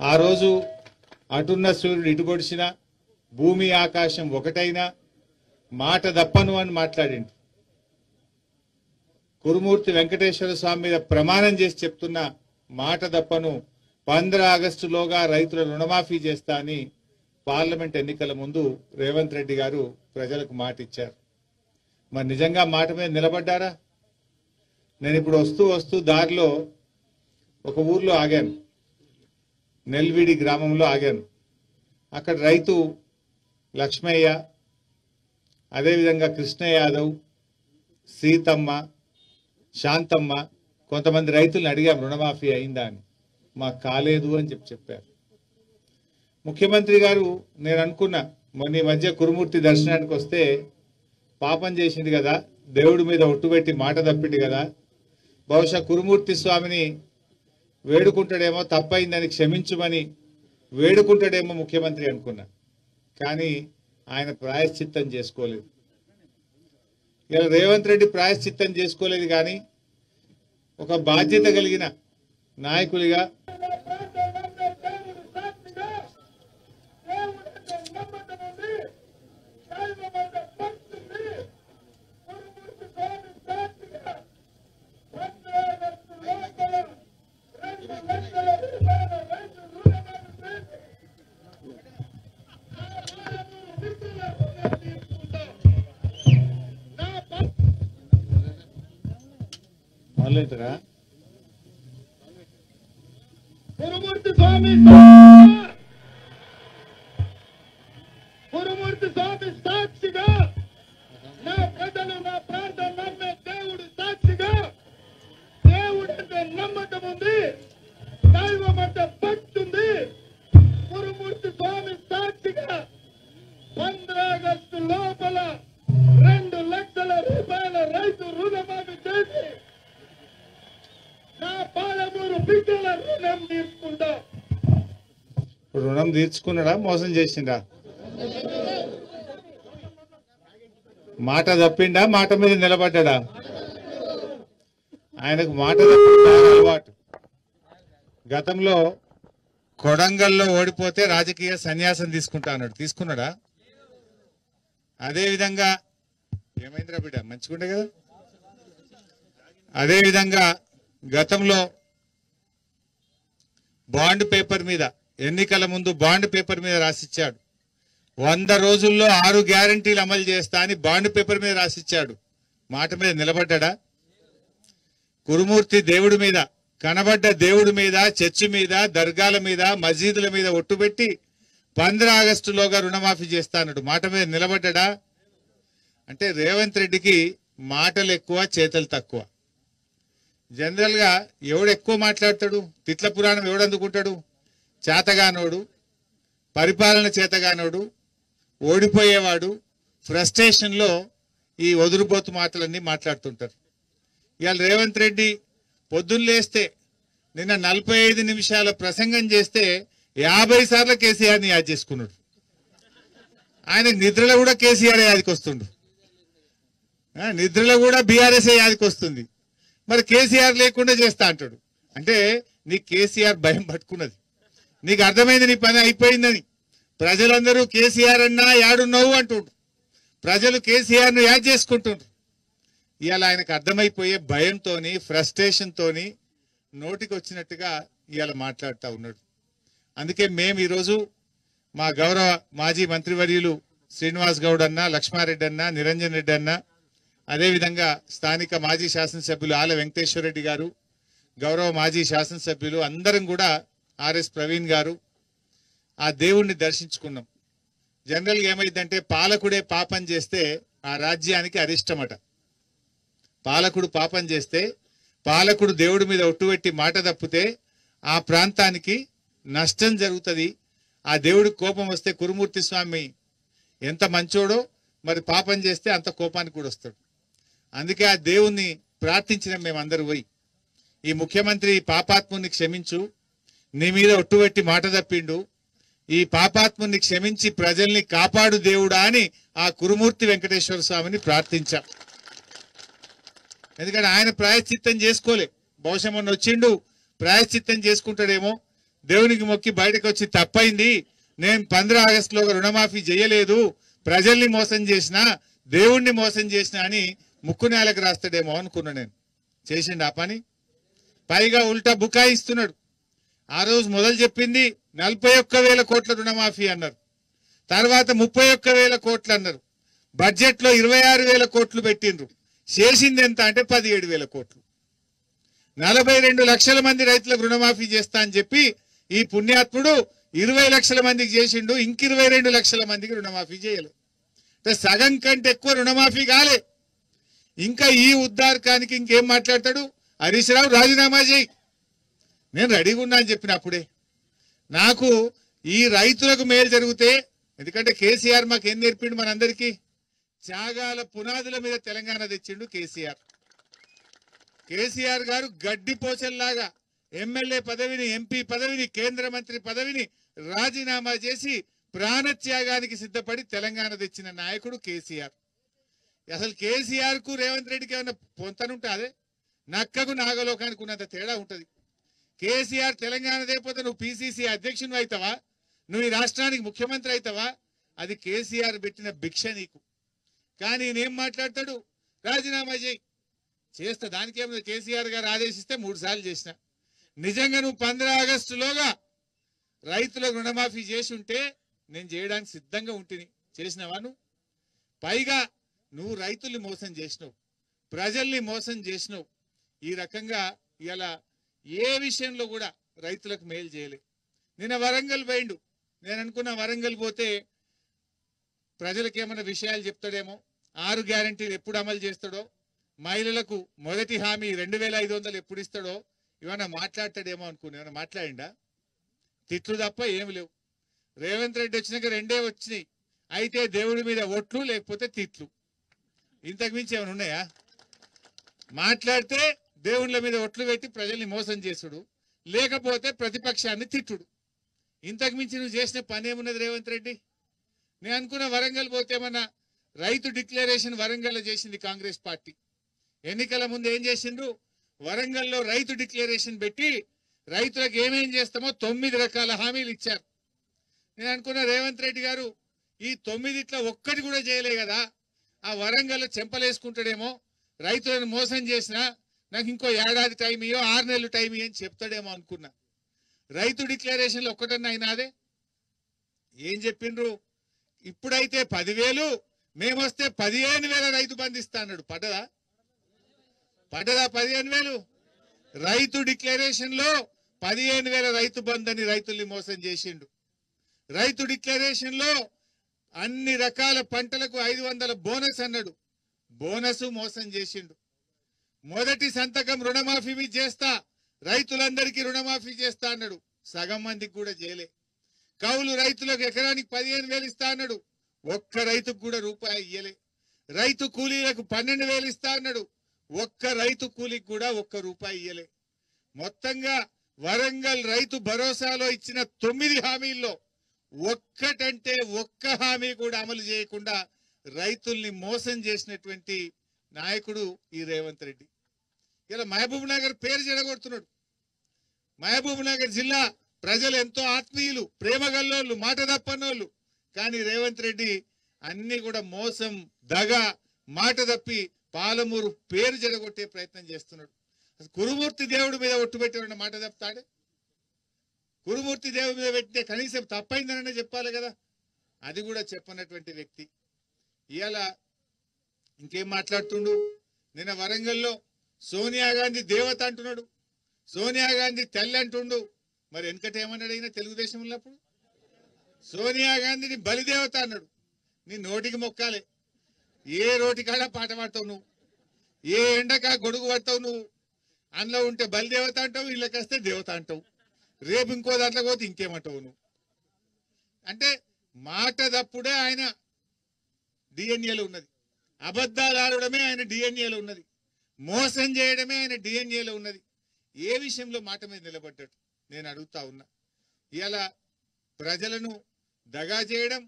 ఆ రోజు అటున్న సూర్యుడు ఇటు పొడిచిన భూమి ఆకాశం ఒకటైనా మాట దప్పను అని మాట్లాడిండు. కురుమూర్తి వెంకటేశ్వర స్వామి మీద ప్రమాణం చేసి చెప్తున్న మాట దప్పను 15 ఆగస్టులోగా రైతుల రుణమాఫీ చేస్తా అని పార్లమెంట్ ఎన్నికల ముందు రేవంత్ రెడ్డి గారు ప్రజలకు మాట ఇచ్చారు. మరి నిజంగా మాట మీద నిలబడ్డారా? నేను ఇప్పుడు వస్తూ దారిలో ఒక ఊర్లో ఆగాను, నెల్విడి గ్రామంలో ఆగాను. అక్కడ రైతు లక్ష్మయ్య, అదేవిధంగా కృష్ణ యాదవ్, సీతమ్మ, శాంతమ్మ, కొంతమంది రైతులను అడిగాం రుణమాఫీ అయిందా అని. మాకు కాలేదు అని చెప్పారు. ముఖ్యమంత్రి గారు నేను అనుకున్నా మొన్న ఈ మధ్య కురుమూర్తి దర్శనానికి వస్తే పాపం చేసింది కదా, దేవుడి మీద ఒట్టుబెట్టి మాట తప్పింది కదా, బహుశా కురుమూర్తి స్వామిని వేడుకుంటాడేమో, తప్పైందని క్షమించుమని వేడుకుంటాడేమో ముఖ్యమంత్రి అనుకున్నా. కానీ ఆయన ప్రాయశ్చిత్తం చేసుకోలేదు. ఇలా రేవంత్ రెడ్డి ప్రాయశ్చిత్తం చేసుకోలేదు. కానీ ఒక బాధ్యత కలిగిన నాయకుడిగా మొదలెట్టరా కురుమూర్తి స్వామి సాక్షిగా నా ప్రజలు నా ప్రార్థన నమ్మే దేవుడు సాక్షిగా, దేవుడంటే నమ్మకం ఉంది, దైవం అంటే భక్తి ఉంది. కురుమూర్తి స్వామి సాక్షిగా 15 ఆగస్టు లోపల 2 లక్షల రూపాయల రైతు రుణమాఫీ చేసి నా పాలమూరు బిడ్డల రుణం తీసుకుంటా. రుణం తీర్చుకున్నాడా, మోసం చేసిండా? మాట తప్పిండా, మాట మీద నిలబడ్డా? ఆయనకు మాట తప్పిండా అలవాటు. గతంలో కొడంగల్లో ఓడిపోతే రాజకీయ సన్యాసం తీసుకుంటా అన్నాడు, తీసుకున్నాడా? అదేవిధంగా ఏమైందిరా బిడ్డ, మంచిగుండే కదా. అదేవిధంగా గతంలో బాండ్ పేపర్ మీద, ఎన్నికల ముందు బాండ్ పేపర్ మీద రాసిచ్చాడు 100 రోజుల్లో 6 గ్యారంటీలు అమలు చేస్తా అని బాండ్ పేపర్ మీద రాసిచ్చాడు. మాట మీద నిలబడ్డా? కురుమూర్తి దేవుడి మీద, కనబడ్డ దేవుడి మీద, చర్చి మీద, దర్గాల మీద, మసీదుల మీద ఒట్టుబెట్టి 15 ఆగస్టులోగా రుణమాఫీ చేస్తా అన్నాడు. మాట మీద నిలబడ్డా? అంటే రేవంత్ రెడ్డికి మాటలు ఎక్కువ, చేతలు తక్కువ. జనరల్ గా ఎవడు ఎక్కువ మాట్లాడతాడు, తిట్ల పురాణం ఎవడు అందుకుంటాడు? చేతగానోడు, పరిపాలన చేతగానోడు, ఓడిపోయేవాడు, ఫ్రస్ట్రేషన్ లో ఈ వదురుబోతు మాటలన్నీ మాట్లాడుతుంటారు. ఇవాళ రేవంత్ రెడ్డి పొద్దున్న లేస్తే నిన్న 45 నిమిషాల ప్రసంగం చేస్తే 50 సార్లు కేసీఆర్ని యాద్ చేసుకున్నాడు. ఆయన నిద్రలో కూడా కేసీఆర్ యాదికి వస్తుండు, నిద్రలో కూడా బీఆర్ఎస్ యాదికి వస్తుంది. మరి కేసీఆర్ లేకుండా చేస్తా అంటాడు. అంటే నీకు కేసీఆర్ భయం పట్టుకున్నది, నీకు అర్థమైంది నీ పని అయిపోయిందని. ప్రజలందరూ కేసీఆర్ అన్నా యాడున్నావు అంటుండ్రు, ప్రజలు కేసీఆర్ ను యాడ్ చేసుకుంటుండ్రు. ఇవాళ ఆయనకు అర్థమైపోయే భయంతోని, ఫ్రస్ట్రేషన్ తోని నోటికి వచ్చినట్టుగా ఇవాళ మాట్లాడుతూ ఉన్నాడు. అందుకే మేము ఈరోజు మా గౌరవ మాజీ మంత్రివర్యులు శ్రీనివాస్ గౌడ్ అన్న, లక్ష్మారెడ్డి అన్న, నిరంజన్ రెడ్డి అన్న, అదేవిధంగా స్థానిక మాజీ శాసనసభ్యులు ఆల వెంకటేశ్వర రెడ్డి గారు, గౌరవ మాజీ శాసనసభ్యులు అందరం కూడా, ఆర్ఎస్ ప్రవీణ్ గారు, ఆ దేవుణ్ణి దర్శించుకున్నాం. జనరల్గా ఏమైందంటే పాలకుడే పాపం చేస్తే ఆ రాజ్యానికి అరిష్టమట. పాలకుడు పాపం చేస్తే, పాలకుడు దేవుడి మీద ఒట్టుబెట్టి మాట తప్పితే ఆ ప్రాంతానికి నష్టం జరుగుతుంది. ఆ దేవుడికి కోపం వస్తే కురుమూర్తి స్వామి ఎంత మంచోడో, మరి పాపం చేస్తే అంత కోపానికి కూడా వస్తాడు. అందుకే ఆ దేవుణ్ణి ప్రార్థించిన మేమందరూ పోయి, ఈ ముఖ్యమంత్రి పాపాత్ముని క్షమించు, నీ మీద ఒట్టుబెట్టి మాట తప్పిండు, ఈ పాపాత్ముని క్షమించి ప్రజల్ని కాపాడు దేవుడా అని ఆ కురుమూర్తి వెంకటేశ్వర స్వామిని ప్రార్థించాం. ఎందుకంటే ఆయన ప్రాయశ్చిత్తం చేసుకోలే. బహుశా మొన్న వచ్చిండు, ప్రాయశ్చిత్తం చేసుకుంటాడేమో, దేవునికి మొక్కి బయటకు వచ్చి తప్పైంది, నేను 15 ఆగస్టులో రుణమాఫీ చేయలేదు, ప్రజల్ని మోసం చేసిన, దేవుణ్ణి మోసం చేసిన అని ముక్కు నేలకు రాస్తాడేమో అనుకున్నా. నేను చేసిండు ఆ పని. పైగా ఉల్టా బుకాయిస్తున్నాడు. ఆ రోజు మొదలు చెప్పింది 41,000 కోట్ల రుణమాఫీ అన్నారు, తర్వాత 31,000 కోట్లు అన్నారు, బడ్జెట్ లో 26,000 కోట్లు పెట్టిండ్రు. చేసింది ఎంత అంటే 17,000 కోట్లు. 42 లక్షల మంది రైతులకు రుణమాఫీ చేస్తా అని చెప్పి ఈ పుణ్యాత్ముడు 20 లక్షల మందికి చేసిండు, ఇంక 22 లక్షల మందికి రుణమాఫీ చేయలేదు. అంటే సగం కంటే ఎక్కువ రుణమాఫీ కాలే. ఇంకా ఈ ఉద్దారకానికి ఇంకేం మాట్లాడతాడు? హరీష్ రావు రాజీనామా చేయి, నేను రెడీగా ఉన్నా అని చెప్పినప్పుడే. నాకు ఈ రైతులకు మేలు జరిగితే, ఎందుకంటే కేసీఆర్ మాకు ఏం నేర్పిండు మనందరికీ? త్యాగాల పునాదుల మీద తెలంగాణ తెచ్చిండు కేసీఆర్. కేసీఆర్ గారు గడ్డి పోచల్లాగా ఎమ్మెల్యే పదవిని, ఎంపీ పదవిని, కేంద్ర మంత్రి పదవిని రాజీనామా చేసి ప్రాణత్యాగానికి సిద్ధపడి తెలంగాణ తెచ్చిన నాయకుడు కేసీఆర్. అసలు కేసీఆర్ కు రేవంత్ రెడ్డికి ఏమైనా పొంతనుంటే నక్కకు నాగలోకానికి ఉన్నంత తేడా ఉంటది. కేసీఆర్ తెలంగాణ లేకపోతే నువ్వు పిసిసి అధ్యక్షుడు అవుతావా? నువ్వు ఈ రాష్ట్రానికి ముఖ్యమంత్రి అవుతావా? అది కేసీఆర్ పెట్టిన భిక్ష నీకు. కానీ నేనేం మాట్లాడతాడు? రాజీనామా చేయి. చేస్తా, దానికేమో కేసీఆర్ గారు ఆదేశిస్తే 3 సార్లు చేసిన. నిజంగా నువ్వు 15 ఆగస్టులోగా రైతులకు రుణమాఫీ చేసి ఉంటే నేను చేయడానికి సిద్ధంగా ఉంటుంది. చేసినావా నువ్వు? పైగా నువ్వు రైతుల్ని మోసం చేసినావు, ప్రజల్ని మోసం చేసినావు. ఈ రకంగా ఇలా ఏ విషయంలో కూడా రైతులకు మేలు చేయలే. నిన్న వరంగల్ పోయిండు. నేను అనుకున్న వరంగల్ పోతే ప్రజలకు ఏమైనా విషయాలు చెప్తాడేమో, 6 గ్యారంటీలు ఎప్పుడు అమలు చేస్తాడో, మహిళలకు మొదటి హామీ 2,500 ఎప్పుడు ఇస్తాడో ఏమైనా మాట్లాడతాడేమో అనుకున్నా. ఏమైనా మాట్లాడిండా? తిట్లు తప్ప ఏమి లేవు. రేవంత్ రెడ్డి వచ్చినాక 2 వచ్చినాయి. అయితే దేవుడి మీద ఒట్లు, లేకపోతే తిట్లు. ఇంతకు మించి ఏమైనా ఉన్నాయా? మాట్లాడితే దేవుళ్ళ మీద ఒట్లు పెట్టి ప్రజల్ని మోసం చేసుడు, లేకపోతే ప్రతిపక్షాన్ని తిట్టుడు. ఇంతకు మించి నువ్వు చేసిన పని ఏమున్నది రేవంత్ రెడ్డి? నేను అనుకున్న వరంగల్ పోతే ఏమన్నా రైతు డిక్లరేషన్ వరంగల్ చేసింది కాంగ్రెస్ పార్టీ. ఎన్నికల ముందు ఏం చేసిండ్రు? వరంగల్లో రైతు డిక్లరేషన్ పెట్టి రైతులకు ఏమేం చేస్తామో 9 రకాల హామీలు ఇచ్చారు. నేను అనుకున్న రేవంత్ రెడ్డి గారు ఈ 9 ఒక్కటి కూడా చేయలే కదా, ఆ వరంగల్లో చెంపలేసుకుంటాడేమో, రైతులను మోసం చేసినా నాకు ఇంకో ఏడాది టైం ఇయ్యో, 6 నెలలు టైం ఇయ్యో అని చెప్తాడేమో అనుకున్నా. రైతు డిక్లరేషన్లు ఒక్కటన్నా అయినాదే? ఏం చెప్పిండ్రు? ఇప్పుడైతే 10,000, మేమొస్తే 15,000 రైతు బంధు ఇస్తా అన్నాడు. పడ్డదా? 15,000? రైతు డిక్లరేషన్ లో 15,000 రైతు బంధు అని రైతుల్ని మోసం చేసిండు. రైతు డిక్లరేషన్ లో అన్ని రకాల పంటలకు 500 బోనస్ అన్నాడు. బోనస్ మోసం చేసిండు. మొదటి సంతకం రుణమాఫీ మీద చేస్తా, రైతులందరికీ రుణమాఫీ చేస్తా అన్నాడు. సగం మందికి కూడా చేయలే. కౌలు రైతులకు ఎకరానికి 15,000 ఇస్తా అన్నాడు. ఒక్క రైతుకు కూడా రూపాయి ఇయ్యలే. రైతు కూలీలకు 12,000 ఇస్తా అన్నాడు. ఒక్క రైతు కూలీకి కూడా ఒక్క రూపాయి ఇయ్యలే. మొత్తంగా వరంగల్ రైతు భరోసాలో ఇచ్చిన 9 హామీల్లో ఒక్కటంటే ఒక్క హామీ కూడా అమలు చేయకుండా రైతుల్ని మోసం చేసినటువంటి నాయకుడు ఈ రేవంత్ రెడ్డి. ఇలా మహబూబ్ నగర్ పేరు చెడగొడుతున్నాడు. మహబూబ్ నగర్ జిల్లా ప్రజలు ఎంతో ఆత్మీయులు, ప్రేమగల్లోళ్ళు, మాట తప్పనోళ్ళు. కానీ రేవంత్ రెడ్డి అన్ని కూడా మోసం, దగ, మాట తప్పి పాలమూరు పేరు చెడగొట్టే ప్రయత్నం చేస్తున్నాడు. కురుమూర్తి దేవుడి మీద ఒట్టు పెట్టిన మాట తప్పుతాడే? కురుమూర్తి దేవుడి మీద పెట్టితే కనీసం తప్పైందననే చెప్పాలి కదా. అది కూడా చెప్పనటువంటి వ్యక్తి ఇవాళ ఇంకేం మాట్లాడుతుండు? నిన్న వరంగల్లో సోనియా గాంధీ దేవత అంటున్నాడు, సోనియా గాంధీ తెల్లి అంటుండు. మరి వెనకట ఏమన్నాడు అయినా తెలుగుదేశం ఉన్నప్పుడు? సోనియా గాంధీని బలిదేవత అన్నాడు. నీ నోటికి మొక్కాలే. ఏ రోటికాడ పాట పాడతావు నువ్వు, ఏ ఎండకా గొడుగు పడతావు నువ్వు. అందులో ఉంటే బలిదేవత అంటావు, ఇళ్ళకి వస్తే దేవత అంటావు, రేపు ఇంకో దాంట్లో పోతే ఇంకేమంటావు నువ్వు. అంటే మాట తప్పుడే ఆయన డిఎన్ఏలో ఉన్నది, అబద్ధాలు ఆడడమే ఆయన డిఎన్ఏలో ఉన్నది, మోసం చేయడమే ఆయన డిఎన్ఏలో ఉన్నది. ఏ విషయంలో మాట మీద నిలబడ్డాడు నేను అడుగుతా ఉన్నా. ఇలా ప్రజలను దగా చేయడం,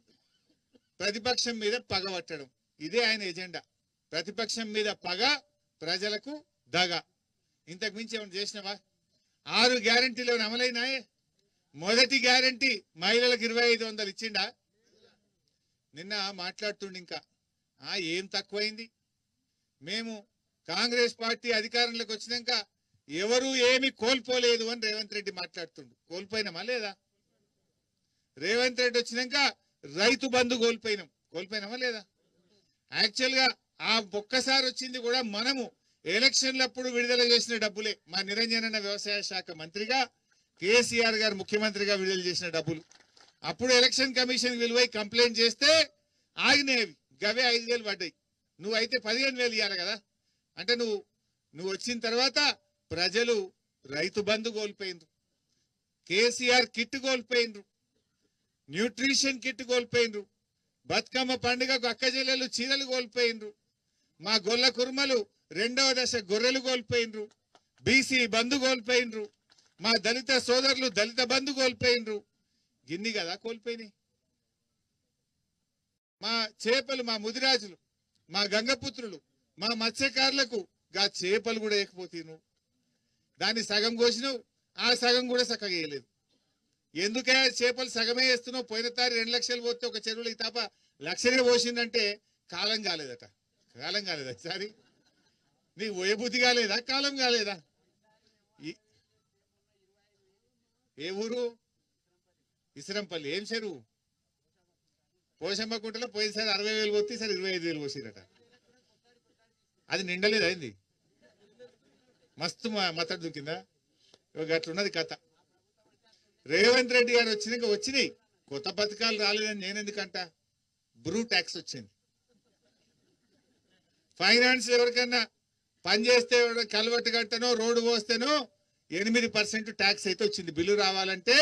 ప్రతిపక్షం మీద పగ పట్టడం, ఇదే ఆయన ఎజెండా. ప్రతిపక్షం మీద పగ, ప్రజలకు దగ. ఇంతకు మించి ఏమైనా చేసినవా? 6 గ్యారంటీలు అమలైనాయే? మొదటి గ్యారంటీ మహిళలకు 2500 ఇచ్చిండా? నిన్న మాట్లాడుతుండే ఇంకా ఏం తక్కువైంది, మేము కాంగ్రెస్ పార్టీ అధికారంలోకి వచ్చినాక ఎవరు ఏమి కోల్పోలేదు అని రేవంత్ రెడ్డి మాట్లాడుతుండు. కోల్పోయినామా లేదా? రేవంత్ రెడ్డి వచ్చినాక రైతు బంధు కోల్పోయినామా లేదా? యాక్చువల్ గా ఒక్కసారి వచ్చింది కూడా మనము ఎలక్షన్లప్పుడు విడుదల చేసిన డబ్బులే. మా నిరంజన్ వ్యవసాయ శాఖ మంత్రిగా, కేసీఆర్ గారు ముఖ్యమంత్రిగా విడుదల చేసిన డబ్బులు. అప్పుడు ఎలక్షన్ కమిషన్ విలువై కంప్లైంట్ చేస్తే ఆగినేవి, గవే 5,000 పడ్డాయి. నువ్వైతే 15,000 ఇవ్వాలి కదా. అంటే నువ్వు వచ్చిన తర్వాత ప్రజలు రైతు బంధు కోల్పోయినరు, కేసీఆర్ కిట్ కోల్పోయినరు, న్యూట్రిషన్ కిట్ కోల్పోయినరు, బతుకమ్మ పండుగకు అక్క చెల్లెలు చీరలు కోల్పోయినరు, మా గొల్ల కుర్మలు 2వ దశ గొర్రెలు కోల్పోయినరు, బీసీ బంధు కోల్పోయినరు, మా దళిత సోదరులు దళిత బంధు కోల్పోయినరు. గిన్ని కదా కోల్పోయినాయి. మా చేపలు, మా ముదిరాజులు, మా గంగపుత్రులు, మా మత్స్యకారులకు గా చేపలు కూడా వేయకపోతేను. దాన్ని సగం కోసినావు, ఆ సగం కూడా చక్కగా వేయలేదు. ఎందుకే చేపలు సగమే వేస్తున్నావు? పోయిన తారీ 2 లక్షలు పోతే ఒక చెరువులు ఈ తప్ప 1 లక్షనే పోసిందంటే కాలం కాలేదట. కాలం కాలేదా? సారీ, నీకు పోయబుద్ధి కాలేదా? కాలం కాలేదా? ఏ ఊరు? ఇసరంపల్లి. ఏం చెరువు? పోషమ్మకుంటలో పోయినసారి 60,000 పోతే ఈసారి 25,000 పోసిరట. అది నిండలేదు అయింది. మస్తు మతడు దుక్కిందా? అట్లున్నది కథ. రేవంత్ రెడ్డి గారు వచ్చినాయి కొత్త పథకాలు రాలేదని నేనెందుకంట. బ్రూ ట్యాక్స్ వచ్చింది. ఫైనాన్స్ ఎవరికన్నా పని చేస్తే కలవట్టు కట్టనో రోడ్డు పోస్తేనో 8% ట్యాక్స్ అయితే వచ్చింది. బిల్లు రావాలంటే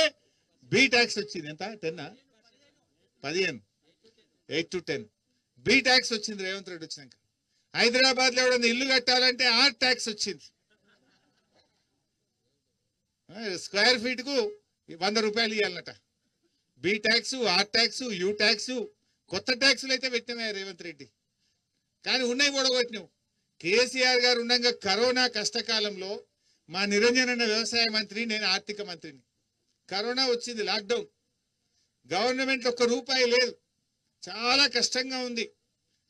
బి ట్యాక్స్ వచ్చింది. ఎంత? 10, 15, 8 to 10 బి ట్యాక్స్ వచ్చింది రేవంత్ రెడ్డి వచ్చినాక. హైదరాబాద్ లో ఎవడన్నా ఇల్లు కట్టాలంటే ఆర్ ట్యాక్స్ వచ్చింది. స్క్వేర్ ఫీట్ కు 100 రూపాయలు ఇవ్వాలన్నట. B tax, R tax, U tax, కొత్త ట్యాక్సులు అయితే పెట్టినామే రేవంత్ రెడ్డి. కానీ ఉన్నాయి కూడా కొట్టినావు. కేసీఆర్ గారు ఉండగా కరోనా కష్టకాలంలో మా నిరంజన్ వ్యవసాయ మంత్రి, నేను ఆర్థిక మంత్రిని. కరోనా వచ్చింది, లాక్డౌన్. గవర్నమెంట్ ఒక్క రూపాయి లేదు, చాలా కష్టంగా ఉంది.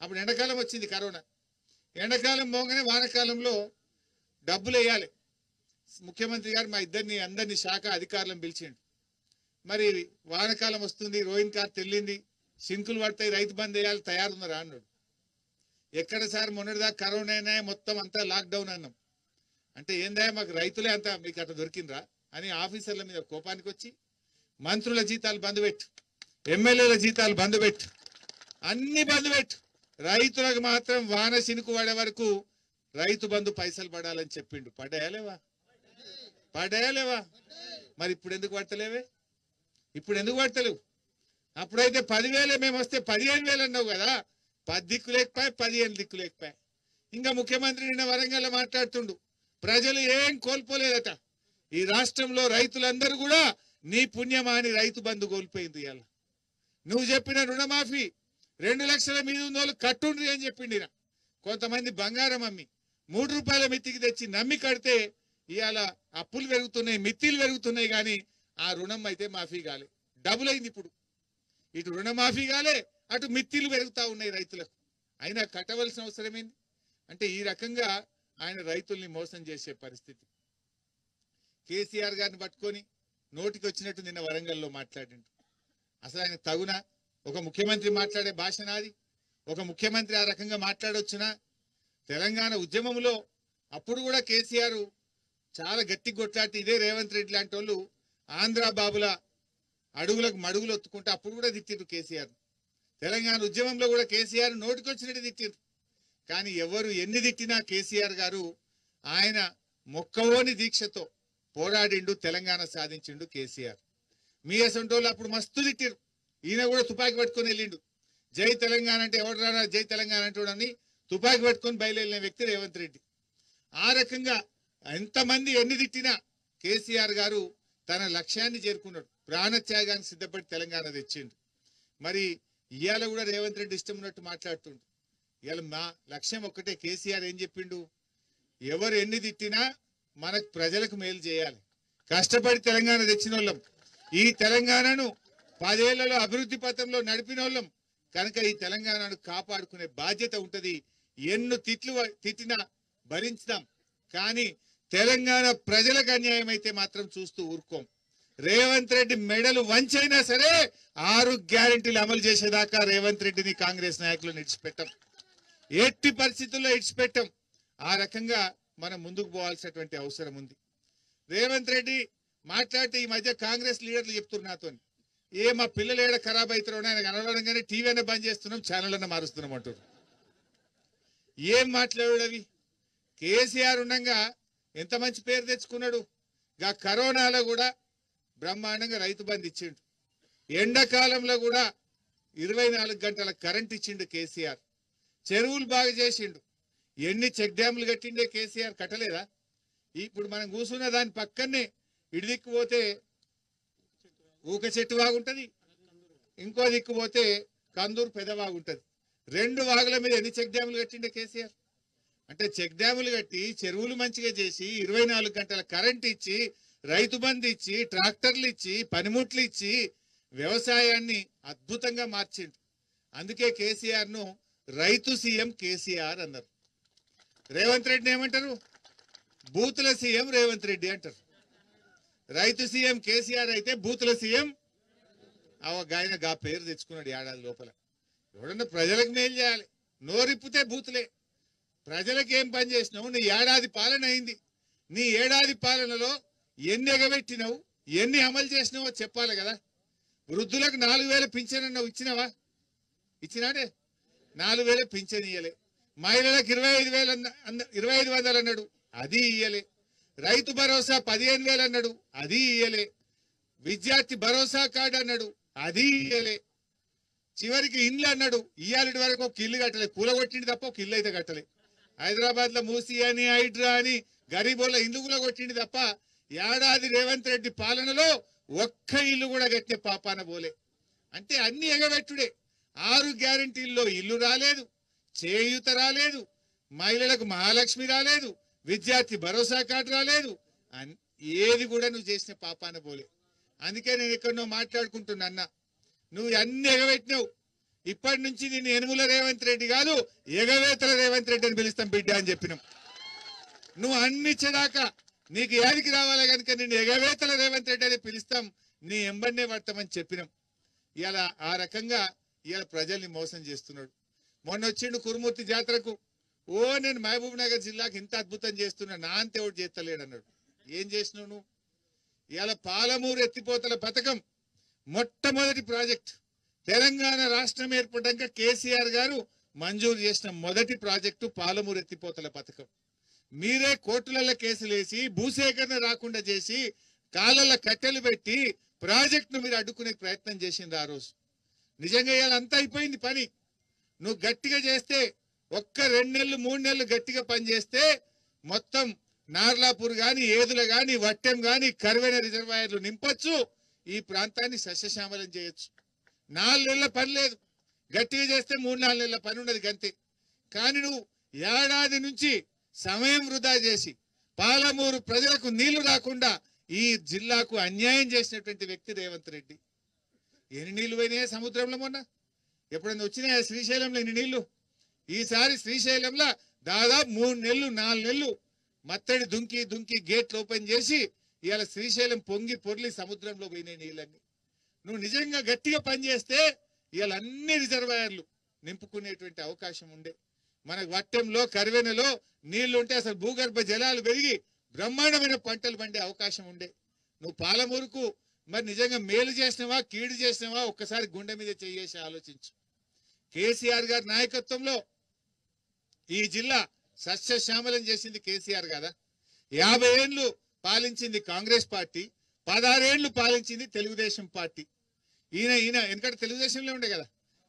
అప్పుడు ఎండాకాలం వచ్చింది కరోనా. ఎండాకాలం పోగానే వానకాలంలో డబ్బులు వేయాలి. ముఖ్యమంత్రి గారు మా అందరినీ శాఖ అధికారులను పిలిచిండు. మరి వానకాలం వస్తుంది, రోహిన్ కార్ తెల్లింది, సింకులు పడతాయి, రైతు బంద్ వేయాలి, తయారున్నారా అన్నాడు. ఎక్కడ సార్, మొన్నటిదాకా కరోనా మొత్తం అంతా లాక్డౌన్ అన్నాం. అంటే ఏందా మాకు రైతులే అంతా మీకు అట్లా దొరికిండ్రా అని ఆఫీసర్ల మీద కోపానికి వచ్చి మంత్రుల జీతాలు బంద్ పెట్టు, ఎమ్మెల్యేల జీతాలు బంద్ పెట్టు, అన్ని బంద్ పెట్టు, రైతులకు మాత్రం వాన సినుకు పడే వరకు రైతు బంధు పైసలు పడాలని చెప్పిండు. పడ్డాయలేవా? మరి ఇప్పుడు ఎందుకు పడతలేవే? ఇప్పుడు ఎందుకు పడతలేవు? అప్పుడైతే 10,000 మేము వస్తే 15,000 అన్నావు కదా. 10 దిక్కు లేకపోయా, 15 దిక్కు లేకపోయా. ఇంకా ముఖ్యమంత్రి నిన్న వరంగల్ మాట్లాడుతుండు, ప్రజలు ఏం కోల్పోలేదట. ఈ రాష్ట్రంలో రైతులందరూ కూడా నీ పుణ్యమాని రైతు బంధు కోల్పోయింది. ఇవాళ నువ్వు చెప్పిన రుణమాఫీ 2 లక్షల మీద ఉన్న వాళ్ళు కట్టుండ్రి అని చెప్పిండి. కొంతమంది బంగారం అమ్మి 3 రూపాయల మిత్తికి తెచ్చి నమ్మి కడితే ఇవాళ అప్పులు పెరుగుతున్నాయి, మిత్తిలు పెరుగుతున్నాయి, కానీ ఆ రుణం అయితే మాఫీ కాలే. డబుల్ అయింది. ఇప్పుడు ఇటు రుణమాఫీ కాలే, అటు మిత్తిలు పెరుగుతా ఉన్నాయి రైతులకు. అయినా కట్టవలసిన అవసరం ఏంది? అంటే ఈ రకంగా ఆయన రైతుల్ని మోసం చేసే పరిస్థితి. కేసీఆర్ గారిని పట్టుకొని నోటికి వచ్చినట్టు నిన్న వరంగల్లో మాట్లాడిండు. అసలు ఆయన తగునా? ఒక ముఖ్యమంత్రి మాట్లాడే భాష నాది? ఒక ముఖ్యమంత్రి ఆ రకంగా మాట్లాడొచ్చునా? తెలంగాణ ఉద్యమంలో అప్పుడు కూడా కేసీఆర్ చాలా గట్టి కొట్లాటి ఇదే రేవంత్ రెడ్డి లాంటి వాళ్ళు ఆంధ్ర బాబుల అడుగులకు మడుగులు ఒత్తుకుంటే అప్పుడు కూడా తిట్టిండ్రు కేసీఆర్. తెలంగాణ ఉద్యమంలో కూడా కేసీఆర్ నోటికొచ్చినట్టు తిట్టిండ్రు. కానీ ఎవరు ఎన్ని తిట్టినా కేసీఆర్ గారు ఆయన మొక్కవోని దీక్షతో పోరాడిండు, తెలంగాణ సాధించిండు కేసీఆర్. మీ అసంటోళ్ళు అప్పుడు మస్తు తిట్టిరు. ఈయన కూడా తుపాకీ పట్టుకొని వెళ్ళిండు. జై తెలంగాణ అంటే ఎవడు రానా జై తెలంగాణ అంటాడని తుపాకీ పట్టుకొని బయలుదేరిన వ్యక్తి రేవంత్ రెడ్డి. ఆ రకంగా ఎంతమంది ఎన్ని తిట్టినా కేసీఆర్ గారు తన లక్ష్యాన్ని చేరుకున్నాడు. ప్రాణత్యాగానికి సిద్ధపడి తెలంగాణ తెచ్చిండు. మరి ఇవాళ కూడా రేవంత్ రెడ్డి ఇష్టం ఉన్నట్టు మాట్లాడుతుండు. ఇవాళ మా లక్ష్యం ఒక్కటే. కేసీఆర్ ఏం చెప్పిండు? ఎవరు ఎన్ని తిట్టినా మనకు ప్రజలకు మేలు చేయాలి, కష్టపడి తెలంగాణ తెచ్చిన వాళ్ళం, ఈ తెలంగాణను 10 ఏళ్లలో అభివృద్ధి పథంలో నడిపిన వాళ్ళం కనుక ఈ తెలంగాణను కాపాడుకునే బాధ్యత ఉంటది. ఎన్ను తిట్టినా భరించుదాం, కానీ తెలంగాణ ప్రజలకు అన్యాయం అయితే మాత్రం చూస్తూ ఊరుకోం. రేవంత్ రెడ్డి మెడలు వంచైనా సరే 6 గ్యారెంటీలు అమలు చేసేదాకా రేవంత్ రెడ్డిని కాంగ్రెస్ నాయకులు ఇడిచిపెట్టాం, ఎట్టి పరిస్థితుల్లో ఇడిచిపెట్టాం. ఆ రకంగా మనం ముందుకు పోవాల్సినటువంటి అవసరం ఉంది. రేవంత్ రెడ్డి మాట్లాడితే ఈ మధ్య కాంగ్రెస్ లీడర్లు చెప్తున్నారు నాతో, మా పిల్లలు ఏడ ఖరాబ్ అవుతారో ఆయన కనబడంగానే టీవీ అన్న బంద్ చేస్తున్నాం, ఛానల్ అన్న మారుస్తున్నాం అంటారు. ఏం మాట్లాడాడు అవి? కేసీఆర్ ఉండగా ఎంత మంచి పేరు తెచ్చుకున్నాడు. గా కరోనాలో కూడా బ్రహ్మాండంగా రైతు బంధు ఇచ్చిండు. ఎండాకాలంలో కూడా 24 గంటల కరెంట్ ఇచ్చిండు కేసీఆర్. చెరువులు బాగా చేసిండు. ఎన్ని చెక్ డ్యాములు కట్టిండే కేసీఆర్, కట్టలేదా? ఇప్పుడు మనం కూర్చున్న దాని పక్కనే ఇటు దిక్కు పోతే ఊక చెట్టు వాగుంటది, ఇంకో దిక్కు పోతే కందూరు పెదవాగుంటది. 2 వాగుల మీద ఎన్ని చెక్ డ్యాములు కట్టిండే కేసీఆర్. అంటే చెక్ డ్యాములు కట్టి చెరువులు మంచిగా చేసి 24 గంటల కరెంట్ ఇచ్చి రైతు బంధు ఇచ్చి ట్రాక్టర్లు ఇచ్చి పనిముట్లు ఇచ్చి వ్యవసాయాన్ని అద్భుతంగా మార్చిండు. అందుకే కేసీఆర్ ను రైతు సీఎం కేసీఆర్ అన్నారు. రేవంత్ రెడ్డిని ఏమంటారు? బూతుల సీఎం రేవంత్ రెడ్డి అంటారు. రైతు సీఎం కేసీఆర్ అయితే బూతుల సీఎం ఆయన గా పేరు తెచ్చుకున్నాడు ఏడాది లోపల. ఎవడన్నా ప్రజలకు మేలు చేయాలి, నోరిప్పితే బూతులే. ప్రజలకు ఏం పని చేసినావు? నీ ఏడాది పాలన అయింది. నీ ఏడాది పాలనలో ఎన్ని ఎగబెట్టినావు, ఎన్ని అమలు చేసినావో చెప్పాలి కదా. వృద్ధులకు 4000 పింఛన్ అన్నావు, ఇచ్చినావా? ఇచ్చినాడే? 4000 పింఛన్ ఇయ్యలే. మహిళలకు 2500 అన్నాడు, అది ఇయ్యలే. రైతు భరోసా 15000 అన్నాడు, అది ఇయ్యలే. విద్యార్థి భరోసా కార్డు అన్నాడు, అది ఇయ్యలే. చివరికి ఇండ్లు అన్నాడు, ఇయ్యాలి వరకు ఒక ఇల్లు కట్టలే. కూలగొట్టింది తప్ప ఒక ఇల్లు అయితే కట్టలే. హైదరాబాద్ లో మూసీ అని హైడ్రా అని గరీబోళ్ళ ఇల్లు కూడా కొట్టింది తప్ప ఏడాది రేవంత్ రెడ్డి పాలనలో ఒక్క ఇల్లు కూడా కట్టిన పాపాన పోలే. అంటే అన్ని ఎగబెట్టుడే. 6 గ్యారెంటీల్లో ఇల్లు రాలేదు, చేయూత రాలేదు, మహిళలకు మహాలక్ష్మి రాలేదు, విద్యార్థి భరోసా కార్డు రాలేదు. ఏది కూడా నువ్వు చేసిన పాపాన పోలే. అందుకే నేను ఎక్కడో మాట్లాడుకుంటున్నా, అన్న నువ్వు అన్ని ఎగబెట్టినావు. ఇప్పటి నుంచి నిన్ను యనుమల రేవంత్ రెడ్డి కాదు, ఎగవేతల రేవంత్ రెడ్డి అని పిలుస్తాం బిడ్డ అని చెప్పినాం. నువ్వు అన్ని ఇచ్చేదాకా నీకు ఏదికి రావాలి కనుక నిన్ను ఎగవేతల రేవంత్ రెడ్డి అని పిలుస్తాం, నీ ఎంబడినే పడతామని చెప్పినాం. ఇలా ఆ రకంగా ఇవాళ ప్రజల్ని మోసం చేస్తున్నాడు. మొన్న వచ్చిండు కురుమూర్తి జాతరకు, నేను మహబూబ్ నగర్ జిల్లాకి ఇంత అద్భుతం చేస్తున్నా, నా అంతే ఒకటి చేస్తలేడు అన్నాడు. ఏం చేసినావు నువ్వు? ఇవాళ పాలమూరు ఎత్తిపోతల పథకం మొట్టమొదటి ప్రాజెక్ట్. తెలంగాణ రాష్ట్రం ఏర్పడ్డాక కేసీఆర్ గారు మంజూరు చేసిన మొదటి ప్రాజెక్టు పాలమూరు ఎత్తిపోతల పథకం. మీరే కోర్టులలో కేసులేసి భూసేకరణ రాకుండా చేసి కాళ్ళల్లో కట్టెలు పెట్టి ప్రాజెక్టును మీరు అడ్డుకునే ప్రయత్నం చేసింది ఆ రోజు. నిజంగా ఇవాళ అంతా అయిపోయింది పని. నువ్వు గట్టిగా చేస్తే ఒక్క 2 నెలలు 3 నెలలు గట్టిగా పనిచేస్తే మొత్తం నార్లాపూర్ గాని, ఏదుల గాని, వట్టెం గాని, కరువైన రిజర్వాయర్లు నింపొచ్చు. ఈ ప్రాంతాన్ని సస్యశ్యామలం చేయొచ్చు. 4 నెలల పని లేదు, గట్టిగా చేస్తే 3-4 నెలల పని ఉన్నది గంతే. కానీ నువ్వు ఏడాది నుంచి సమయం వృధా చేసి పాలమూరు ప్రజలకు నీళ్లు రాకుండా ఈ జిల్లాకు అన్యాయం చేసినటువంటి వ్యక్తి రేవంత్ రెడ్డి. ఎన్ని నీళ్లు పోయినాయా సముద్రంలో? మొన్న ఎప్పుడైనా వచ్చినాయా శ్రీశైలంలో ఎన్ని నీళ్లు? ఈసారి శ్రీశైలంలో దాదాపు 3 నెలలు 4 నెలలు మత్తడి దుంకి దుంకి గేట్లు ఓపెన్ చేసి ఇవాళ శ్రీశైలం పొంగి పొర్లి సముద్రంలో పోయినాయి నీళ్ళన్నీ. నువ్వు నిజంగా గట్టిగా పనిచేస్తే ఇవాళ అన్ని రిజర్వాయర్లు నింపుకునేటువంటి అవకాశం ఉండే. మనకు వట్టెంలో కరువెనలో నీళ్లు ఉంటే అసలు భూగర్భ జలాలు పెరిగి బ్రహ్మాండమైన పంటలు పండే అవకాశం ఉండే. నువ్వు పాలమూరుకు మరి నిజంగా మేలు చేసినవా కీడు చేసినవా ఒక్కసారి గుండె మీద చేసి ఆలోచించు. కేసీఆర్ గారి నాయకత్వంలో ఈ జిల్లా సస్యశ్యామలం చేసింది కేసీఆర్ కదా. 50 ఏళ్లు పాలించింది కాంగ్రెస్ పార్టీ, 16 ఏళ్లు పాలించింది తెలుగుదేశం పార్టీ. ఈయన ఎందుకంటే తెలుగుదేశంలో ఉండే కదా.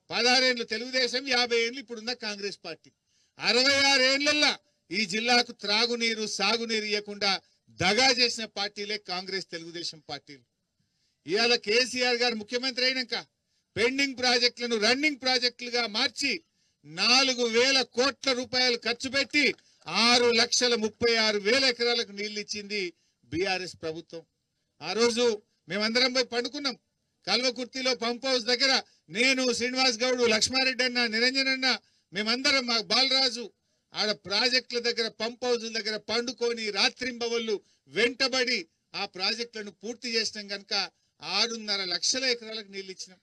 16 ఏళ్లు తెలుగుదేశం, 50 ఏళ్లు ఇప్పుడున్న కాంగ్రెస్ పార్టీ. 66 ఏళ్లల్లా ఈ జిల్లాకు త్రాగునీరు సాగునీరు ఇవ్వకుండా దగా చేసిన పార్టీలే కాంగ్రెస్ తెలుగుదేశం పార్టీలు. ఇవాళ కేసీఆర్ గారు ముఖ్యమంత్రి అయినాక పెండింగ్ ప్రాజెక్టులను రన్నింగ్ ప్రాజెక్టులుగా మార్చి 4000 కోట్ల రూపాయలు ఖర్చు పెట్టి 6,36,000 ఎకరాలకు నీళ్లు ఇచ్చింది బీఆర్ఎస్ ప్రభుత్వం. ఆ రోజు మేమందరం పోయి పండుకున్నాం. కల్వకుర్తిలో పంప్ హౌస్ దగ్గర నేను, శ్రీనివాస్ గౌడ్, లక్ష్మారెడ్డి అన్న, నిరంజన్ అన్న, మేమందరం, మా బాలరాజు ఆడ ప్రాజెక్టుల దగ్గర, పంప్ హౌస్ల దగ్గర పండుకొని రాత్రింబవళ్ళు వెంటబడి ఆ ప్రాజెక్టులను పూర్తి చేసినాం కనుక 6.5 లక్షల ఎకరాలకు నీళ్ళు ఇచ్చినాం.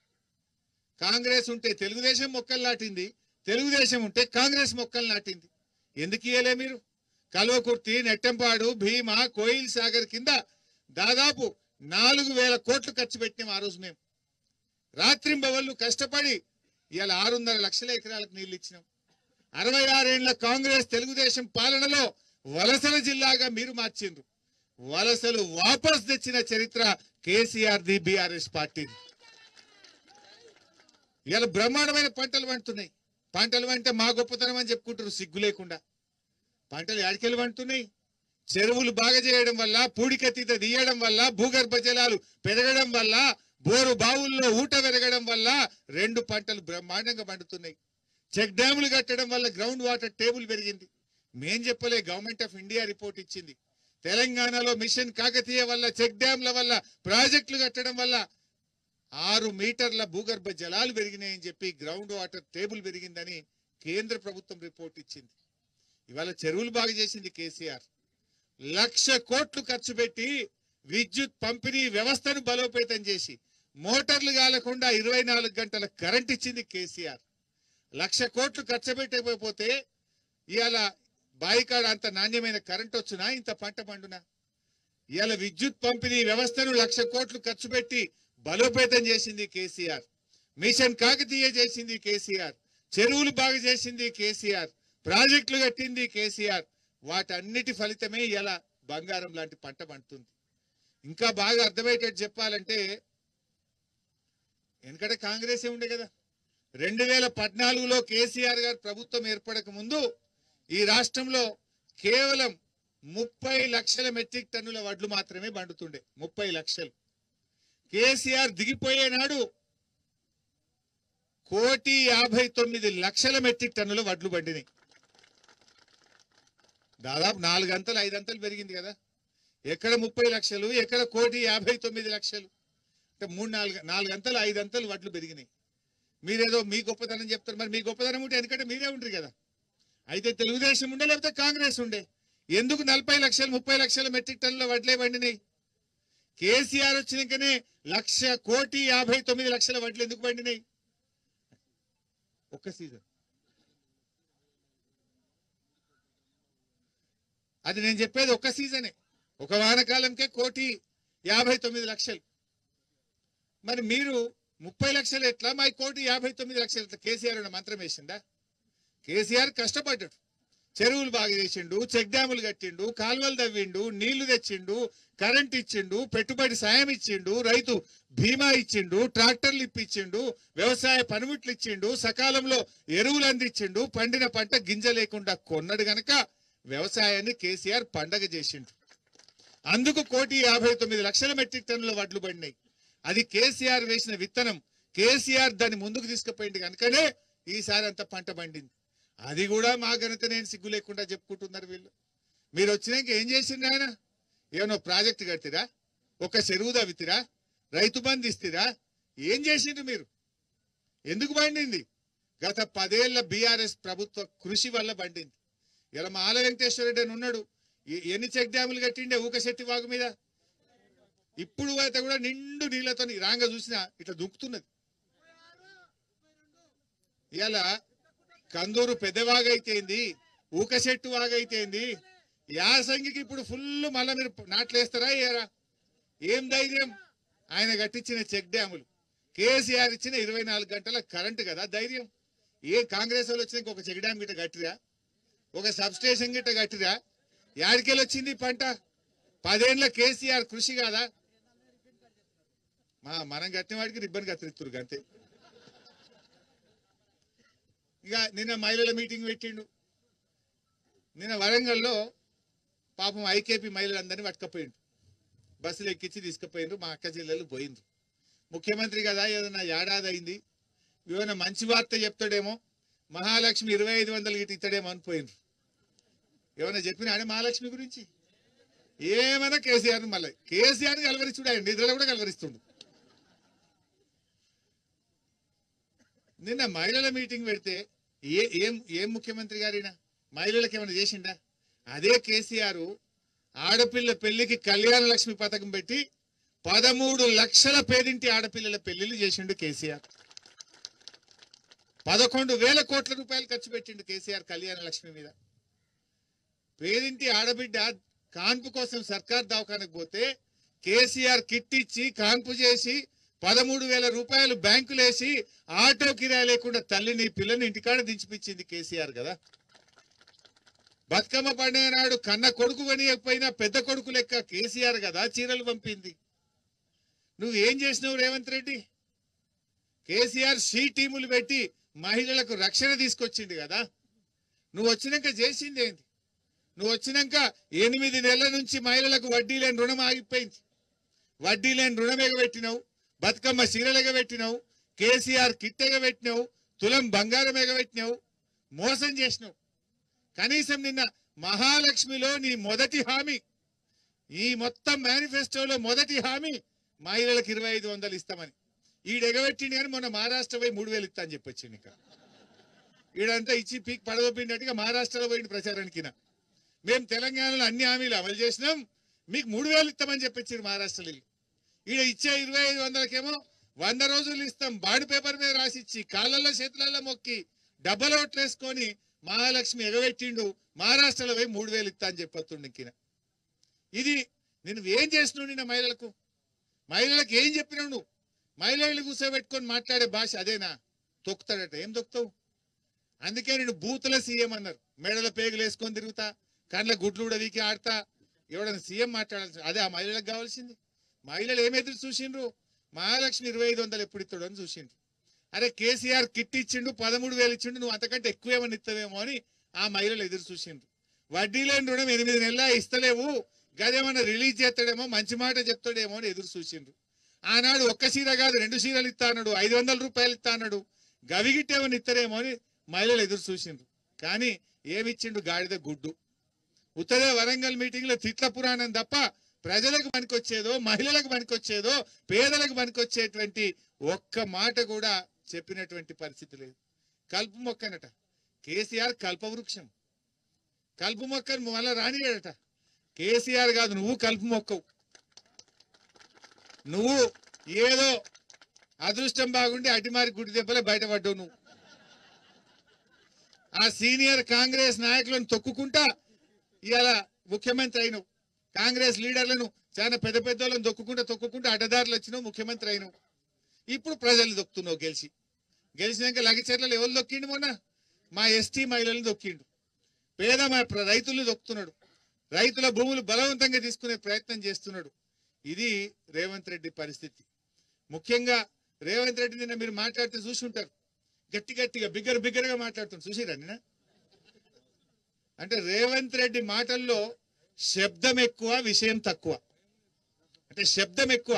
కాంగ్రెస్ ఉంటే తెలుగుదేశం మొక్కలు నాటింది, తెలుగుదేశం ఉంటే కాంగ్రెస్ మొక్కలు నాటింది. ఎందుకు ఇయ్యలే మీరు? కల్వకుర్తి, నెట్టంపాడు, భీమా, కోయిల్ సాగర్ కింద దాదాపు 4,000 కోట్లు ఖర్చు పెట్టినాం ఆ రోజు. మేము రాత్రింబవళ్ళు కష్టపడి ఇవాళ 6.5 లక్షల ఎకరాలకు నీళ్లు ఇచ్చినాం. 66 ఏళ్ల కాంగ్రెస్ తెలుగుదేశం పాలనలో వలసల జిల్లాగా మీరు మార్చిండ్రు. వలసలు వాపస్ తెచ్చిన చరిత్ర కేసీఆర్ ది, బీఆర్ఎస్ పార్టీది. ఇవాళ బ్రహ్మాండమైన పంటలు పండుతున్నాయి. పంటలు అంటే మా గొప్పతనం అని చెప్పుకుంటారు సిగ్గు లేకుండా. పంటలు యాడికెళ్ళి పండుతున్నాయి? చెరువులు బాగా చేయడం వల్ల, పూడికతీత తీయడం వల్ల, భూగర్భ జలాలు పెరగడం వల్ల, బోరు బావుల్లో ఊట పెరగడం వల్ల 2 పంటలు బ్రహ్మాండంగా పండుతున్నాయి. చెక్ డ్యాములు కట్టడం వల్ల గ్రౌండ్ వాటర్ టేబుల్ పెరిగింది. మేం చెప్పలే, గవర్నమెంట్ ఆఫ్ ఇండియా రిపోర్ట్ ఇచ్చింది. తెలంగాణలో మిషన్ కాకతీయ వల్ల, చెక్ డ్యాంల వల్ల, ప్రాజెక్టులు కట్టడం వల్ల 6 మీటర్ల భూగర్భ జలాలు పెరిగినాయని చెప్పి గ్రౌండ్ వాటర్ టేబుల్ పెరిగిందని కేంద్ర ప్రభుత్వం రిపోర్ట్ ఇచ్చింది. ఇవాళ చెరువులు బాగా చేసింది కేసీఆర్. 1,00,000 కోట్లు ఖర్చు పెట్టి విద్యుత్ పంపిణీ వ్యవస్థను బలోపేతం చేసి మోటార్లు కాలకుండా 24 గంటల కరెంట్ ఇచ్చింది కేసీఆర్. 1,00,000 కోట్లు ఖర్చు పెట్టకపోతే ఇవాళ బాయికాడ అంత నాణ్యమైన కరెంట్ వచ్చునా? ఇంత పంట పండునా? ఇవాళ విద్యుత్ పంపిణీ వ్యవస్థను 1,00,000 కోట్లు ఖర్చు పెట్టి బలోపేతం చేసింది కేసీఆర్. మిషన్ కాకతీయ చేసింది కేసీఆర్. చెరువులు బాగా చేసింది కేసీఆర్. ప్రాజెక్టులు కట్టింది కేసీఆర్. వాటన్నిటి ఫలితమే ఇలా బంగారం లాంటి పంట పండుతుంది. ఇంకా బాగా అర్థమయ్యేటట్టు చెప్పాలంటే, ఎందుకంటే కాంగ్రెసే ఉండే కదా. 2014లో కేసీఆర్ గారు ప్రభుత్వం ఏర్పడక ముందు ఈ రాష్ట్రంలో కేవలం 30 లక్షల మెట్రిక్ టన్నుల వడ్లు మాత్రమే పండుతుండే. 30 లక్షలు. కేసీఆర్ దిగిపోయే నాడు 1,59,00,000 మెట్రిక్ టన్నుల వడ్లు పండినాయి. దాదాపు 4 అంతలు 5 అంతలు పెరిగింది కదా. ఎక్కడ 30 లక్షలు, ఎక్కడ 1,59,00,000? అంటే 4 అంతలు 5 అంతలు వడ్లు పెరిగినాయి. మీరేదో మీ గొప్పతనం చెప్తారు. మరి మీ గొప్పతనం ఉంటే ఎందుకంటే మీరే ఉంటారు కదా. అయితే తెలుగుదేశం ఉండే, లేకపోతే కాంగ్రెస్ ఉండే. ఎందుకు 40 లక్షలు 30 లక్షల మెట్రిక్ టన్నుల వడ్లే పండినాయి? కేసీఆర్ వచ్చినాకనే 1,59,00,000 వడ్లు ఎందుకు పండినాయి? ఒక్క సీజన్. అది నేను చెప్పేది ఒక్క సీజనే. ఒక వానకాలంకే 1,59,00,000. మరి మీరు 30 లక్షలు ఎట్లా, మా 1,59,00,000 ఎట్లా? కేసీఆర్ మంత్రం వేసిందా? కేసీఆర్ కష్టపడ్డాడు. చెరువులు బాగా చేసిండు, చెక్ డ్యాములు కట్టిండు, కాలువలు తవ్విండు, నీళ్లు తెచ్చిండు, కరెంట్ ఇచ్చిండు, పెట్టుబడి సాయం ఇచ్చిండు, రైతు బీమా ఇచ్చిండు, ట్రాక్టర్లు ఇప్పించిండు, వ్యవసాయ పనిముట్లు ఇచ్చిండు, సకాలంలో ఎరువులు అందించిండు, పండిన పంట గింజ లేకుండా కొన్నాడు గనక వ్యవసాయాన్ని కేసీఆర్ పండగ చేసిండు. అందుకు 1,59,00,000 మెట్రిక్ టన్నుల వడ్లు పడినాయి. అది కేసీఆర్ వేసిన విత్తనం. కేసీఆర్ దాన్ని ముందుకు తీసుకుపోయింది కనుకనే ఈసారి అంత పంట పండింది. అది కూడా మా ఘనత నేను సిగ్గు లేకుండా చెప్పుకుంటున్నారు వీళ్ళు. మీరు వచ్చినాక ఏం చేసిండ్రు? ఆయన ఏమో ప్రాజెక్టు కట్టిరా, ఒక చెరువు తవ్వితిరా, రైతు బంధు ఇస్తారా? ఏం చేసిండ్రు మీరు? ఎందుకు పండింది? గత 10 ఏళ్ల బీఆర్ఎస్ ప్రభుత్వ కృషి వల్ల పండింది. ఇలా మా ఆల వెంకటేశ్వర రెడ్డి అని ఉన్నాడు. ఎన్ని చెక్ డ్యాములు కట్టిండే ఊకశెట్టి వాగు మీద. ఇప్పుడు అయితే కూడా నిండు నీళ్లతో రాంగ చూసినా ఇట్లా దుంకుతున్నది. ఇలా కందూరు పెద్దవాగైతేంది, ఊకశెట్టు వాగైతేంది, యాసంగికి ఇప్పుడు ఫుల్ మళ్ళా మీరు నాట్లేస్తారా ఏరా? ఏం ధైర్యం? ఆయన కట్టించిన చెక్ డ్యాములు, కేసీఆర్ ఇచ్చిన 24 గంటల కరెంటు కదా ధైర్యం. ఏ కాంగ్రెస్ వాళ్ళు వచ్చినాక ఒక చెక్ డ్యామ్ గిట్ట కట్టిరా, ఒక సబ్ స్టేషన్ గిట్ట కట్టిరా? యాడికెళ్ళి వచ్చింది పంట? 10 ఏళ్ల కేసీఆర్ కృషి కాదా? మనం కట్టిన వాడికి రిబ్బన్ కత్తిరిస్తురు అంతే. ఇక నిన్న మహిళల మీటింగ్ పెట్టిండు. నిన్న వరంగల్లో పాపం ఐకేపీ మహిళలందరినీ పట్టుకపోయిండు. బస్సులు ఎక్కించి తీసుకుపోయిండ్రు. మా అక్క జిల్లాలు పోయిండ్రు. ముఖ్యమంత్రి కదా, ఏదైనా ఏడాది అయింది, ఏమైనా మంచి వార్త చెప్తాడేమో, మహాలక్ష్మి 2,500 గిట్ట ఇస్తాడేమో అని పోయిండ్రు. ఏమైనా చెప్పినాడే మహాలక్ష్మి గురించి? ఏమైనా కేసీఆర్ మళ్ళీ కేసీఆర్ కలవరిస్తుడు, ఆయన నిధులు కూడా కలవరిస్తుండు. నిన్న మహిళల మీటింగ్ పెడితే ఏం ముఖ్యమంత్రి గారినా మహిళలకు ఏమైనా చేసిండా? అదే కేసీఆర్ ఆడపిల్ల పెళ్లికి కళ్యాణ లక్ష్మి పథకం పెట్టి 13 లక్షల పేదింటి ఆడపిల్లల పెళ్లిళ్ళు చేసిండు కేసీఆర్. 11,000 కోట్ల రూపాయలు ఖర్చు పెట్టిండు కేసీఆర్ కళ్యాణ లక్ష్మి మీద. పేదింటి ఆడబిడ్డ కాన్పు కోసం సర్కార్ దవాఖానకు పోతే కేసీఆర్ కిట్ ఇచ్చి కాన్పు చేసి 13,000 రూపాయలు బ్యాంకులేసి ఆటో కిరాయి లేకుండా తల్లిని పిల్లని ఇంటికాడ దించిపించింది కేసీఆర్ కదా. బతుకమ్మ పండుగ నాడు కన్న కొడుకు కొనియకపోయినా పెద్ద కొడుకు లెక్క కేసీఆర్ కదా చీరలు పంపింది. నువ్వేం చేసినావు రేవంత్ రెడ్డి? కేసీఆర్ షీ టీములు పెట్టి మహిళలకు రక్షణ తీసుకొచ్చింది కదా. నువ్వు వచ్చినాక చేసింది ఏంది? నువ్వు వచ్చినాక 8 నెలల నుంచి మహిళలకు వడ్డీ లేని రుణం ఆగిపోయింది. వడ్డీ లేని రుణం ఎగబెట్టినావు, బతుకమ్మ చీరలు ఎగబెట్టినావు, కేసీఆర్ కిట్ ఎగబెట్టినావు, తులం బంగారం ఎగబెట్టినావు, మోసం చేసినావు. కనీసం నిన్న మహాలక్ష్మిలో నీ మొదటి హామీ, ఈ మొత్తం మేనిఫెస్టోలో మొదటి హామీ మహిళలకు 2,500 ఇస్తామని. ఈడెగబెట్టింది కానీ మొన్న మహారాష్ట్ర పోయి 3,000 ఇస్తా అని చెప్పొచ్చింది. ఇంకా ఈడంతా ఇచ్చి పీక్ పడదొప్పినట్టుగా మహారాష్ట్రలో పోయిన ప్రచారానికి మేము తెలంగాణలో అన్ని హామీలు అమలు చేసినాం, మీకు 3,000 ఇస్తామని చెప్పొచ్చారు మహారాష్ట్రలో. ఈడ ఇచ్చే 2,500కేమో 100 రోజులు ఇస్తాం బాండ్ పేపర్ మీద రాసిచ్చి కాళ్ళల్లో చేతులలో మొక్కి డబ్బలు ఓట్లేసుకొని మహాలక్ష్మి ఎగబెట్టిండు. మహారాష్ట్రలో పోయి 3,000 ఇస్తా అని చెప్పొస్తుండ. ఇది నువ్వేం చేసినావు? నిన్న మహిళలకు ఏం చెప్పినావు నువ్వు? మహిళలు కూర్చోబెట్టుకొని మాట్లాడే భాష అదేనా? తొక్కుతాడట. ఏం తొక్కుతావు? అందుకే నేను బూతుల సీఎం అన్నారు. మేడల పేగులు వేసుకొని తిరుగుతా, కండ్ల గుడ్లు కూడా వీకి ఆడతా, ఎవడన్నా సీఎం మాట్లాడాల్సి అదే ఆ మహిళలకు కావాల్సింది. మహిళలు ఏం ఎదురు చూసిండ్రు? మహాలక్ష్మి 2,500 ఎప్పుడు ఇస్తాడు అని చూసిండ్రు. అరే కేసీఆర్ కిట్ ఇచ్చిండు, 13,000 ఇచ్చిండు, నువ్వు అంతకంటే ఎక్కువ ఏమని ఇస్తావేమో అని ఆ మహిళలు ఎదురు చూసిండ్రు. వడ్డీ లేని రుణం 8 నెలల ఇస్తలేవు, గదేమన్నా రిలీజ్ చేస్తాడేమో, మంచి మాట చెప్తాడేమో అని ఎదురు చూసిండ్రు. ఆనాడు ఒక్క చీర కాదు 2 చీరలు ఇస్తా అన్నాడు, 500 రూపాయలు ఇస్తా అన్నాడు, గవిగిట్టేమని ఇస్తారేమో అని మహిళలు ఎదురు చూసిండ్రు. కానీ ఏమిచ్చిండు? గాడిద గుడ్డు. ఉత్తరే వరంగల్ మీటింగ్ లో తిట్ల పురాణం తప్ప ప్రజలకు పనికొచ్చేదో, మహిళలకు పనికొచ్చేదో, పేదలకు పనికొచ్చేటువంటి ఒక్క మాట కూడా చెప్పినటువంటి పరిస్థితి లేదు. కలుపు మొక్కనట కేసీఆర్, కల్పవృక్షం. కలుపు మొక్కను మళ్ళా రానియడట. కేసీఆర్ కాదు, నువ్వు కలుపు మొక్కవు. నువ్వు ఏదో అదృష్టం బాగుండి అటిమారి గుడి దెబ్బలే బయటపడ్డావు. నువ్వు ఆ సీనియర్ కాంగ్రెస్ నాయకులను తొక్కుకుంటా ఇవాళ ముఖ్యమంత్రి అయినవు. కాంగ్రెస్ లీడర్లను చాలా పెద్ద పెద్దలను తొక్కుకుంటా అడ్డదారులు వచ్చినావు, ముఖ్యమంత్రి అయినవు. ఇప్పుడు ప్రజలు దొక్కుతున్నావు. గెలిచినాక లగచర్లలో ఎవరు దొక్కిండు? మొన్న మా ఎస్టీ మహిళలను దొక్కిండు. పేద మా రైతులను దొక్కుతున్నాడు. రైతుల భూములు బలవంతంగా తీసుకునే ప్రయత్నం చేస్తున్నాడు. ఇది రేవంత్ రెడ్డి పరిస్థితి. ముఖ్యంగా రేవంత్ రెడ్డి నిన్న మీరు మాట్లాడితే చూసి ఉంటారు, గట్టిగా బిగ్గరగా మాట్లాడుతున్నారు. చూసిరా నిన్న? అంటే రేవంత్ రెడ్డి మాటల్లో శబ్దం ఎక్కువ, విషయం తక్కువ. అంటే శబ్దం ఎక్కువ,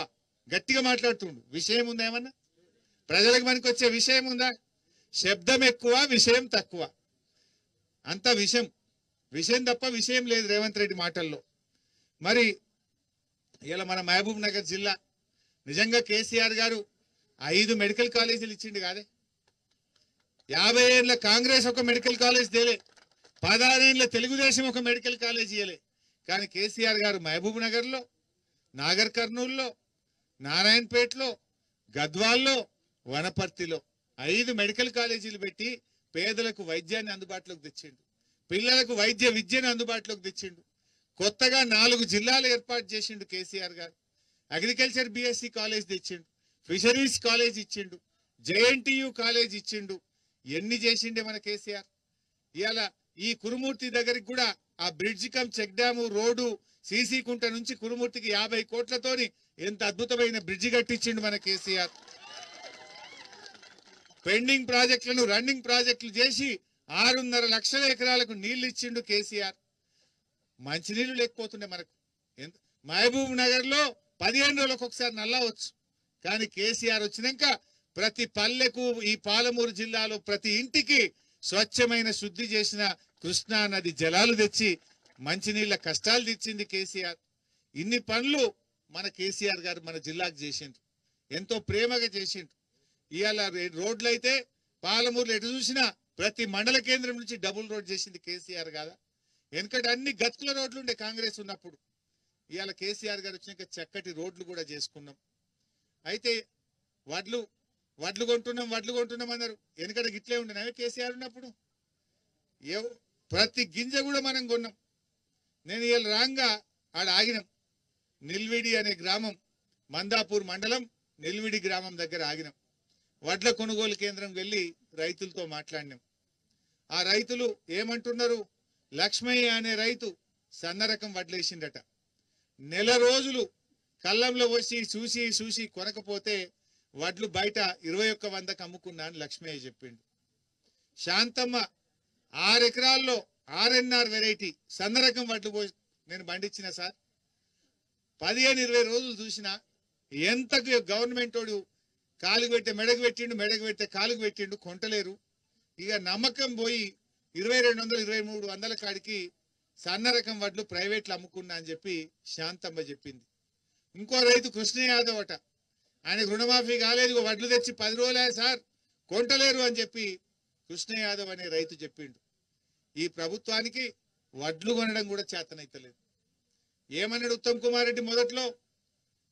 గట్టిగా మాట్లాడుతుండు. విషయం ఉందా? ఏమన్నా ప్రజలకు మనకి వచ్చే విషయం ఉందా? శబ్దం ఎక్కువ, విషయం తక్కువ. అంత విషయం తప్ప విషయం లేదు రేవంత్ రెడ్డి మాటల్లో. మరి ఇలా మన మహబూబ్ నగర్ జిల్లా నిజంగా కేసీఆర్ గారు 5 మెడికల్ కాలేజీలు ఇచ్చిండు కాదే. 50 ఏళ్ళ కాంగ్రెస్ ఒక మెడికల్ కాలేజ్ తేలే, 16 ఏళ్ళ తెలుగుదేశం ఒక మెడికల్ కాలేజ్ ఇయ్యలే. కానీ కేసీఆర్ గారు మహబూబ్ నగర్లో, నాగర్ కర్నూల్లో, నారాయణపేటలో, గద్వాల్లో, వనపర్తిలో 5 మెడికల్ కాలేజీలు పెట్టి పేదలకు వైద్యాన్ని అందుబాటులోకి తెచ్చిండు, పిల్లలకు వైద్య విద్యను అందుబాటులోకి తెచ్చిండు. కొత్తగా 4 జిల్లాలు ఏర్పాటు చేసిండు కేసీఆర్ గారు. అగ్రికల్చర్ బిఎస్సి కాలేజ్ తెచ్చిండు, ఫిషరీస్ కాలేజ్ ఇచ్చిండు, జేఎన్టీయు కాలేజ్ ఇచ్చిండు. ఎన్ని చేసిండే మన కేసీఆర్. ఇవాళ ఈ కురుమూర్తి దగ్గరికి కూడా ఆ bridge cum check dam road CC కుంట నుంచి కురుమూర్తికి 50 కోట్లతోని ఎంత అద్భుతమైన బ్రిడ్జి కట్టించిండు మన కేసీఆర్. పెండింగ్ ప్రాజెక్టులను రన్నింగ్ ప్రాజెక్టులు చేసి 6.5 లక్షల ఎకరాలకు నీళ్లు ఇచ్చిండు కేసీఆర్. మంచినీళ్లు లేకపోతుండే మనకు. మహబూబ్ నగర్ లో 15 రోజులకు ఒకసారి నల్లవచ్చు. కానీ కేసీఆర్ వచ్చినాక ప్రతి పల్లెకు, ఈ పాలమూరు జిల్లాలో ప్రతి ఇంటికి స్వచ్ఛమైన శుద్ధి చేసిన కృష్ణా నది జలాలు తెచ్చి మంచినీళ్ల కష్టాలు తెచ్చింది కేసీఆర్. ఇన్ని పనులు మన కేసీఆర్ గారు మన జిల్లాకు చేసిండ్రు, ఎంతో ప్రేమగా చేసిండ్రు. ఇవాళ రోడ్లు అయితే పాలమూరులో ఎటు చూసినా ప్రతి మండల కేంద్రం నుంచి డబుల్ రోడ్ చేసింది కేసీఆర్ కాదా? వెనకటి అన్ని గతుకుల రోడ్లు ఉండే కాంగ్రెస్ ఉన్నప్పుడు. ఇవాళ కేసీఆర్ గారు వచ్చినాక చక్కటి రోడ్లు కూడా చేసుకున్నాం. అయితే వడ్లు కొంటున్నాం అన్నారు. వెనకట గిట్లే ఉండే కేసీఆర్ ఉన్నప్పుడు. ప్రతి గింజ కూడా మనం కొన్నాం. నేను ఇవాళ రాంగా ఆడ ఆగినాం. నిల్విడి అనే గ్రామం, మందాపూర్ మండలం నిల్విడి గ్రామం దగ్గర ఆగినాం. వడ్ల కొనుగోలు కేంద్రం వెళ్ళి రైతులతో మాట్లాడినాం. ఆ రైతులు ఏమంటున్నారు? లక్ష్మయ్య అనే రైతు సన్న రకం వడ్లేసిండట. నెల రోజులు కళ్ళంలో వచ్చి చూసి కొనకపోతే వడ్లు బయట 2100కు అమ్ముకున్నా అని లక్ష్మయ్య చెప్పిండు. శాంతమ్మ 6 ఎకరాల్లో RNR వెరైటీ సన్న రకం వడ్లు నేను పండించిన సార్, 15-20 రోజులు చూసినా ఎంతకు గవర్నమెంట్ వాడు కాలుగు పెట్టే మెడకు పెట్టే కాలుగు పెట్టిండు, కొంటలేరు. ఇక నమ్మకం పోయి 2200-2300 కాడికి సన్న రకం వడ్లు ప్రైవేట్లు అమ్ముకున్నా అని చెప్పి శాంతమ్మ చెప్పింది. ఇంకో రైతు కృష్ణ యాదవ్ అట, ఆయనకు రుణమాఫీ కాలేదు, వడ్లు తెచ్చి 10 రోజులే సార్, కొంటలేరు అని చెప్పి కృష్ణ యాదవ్ అనే రైతు చెప్పిండు. ఈ ప్రభుత్వానికి వడ్లు కొనడం కూడా చేతనైతలేదు. ఏమన్నాడు ఉత్తమ్ కుమార్ రెడ్డి మొదట్లో?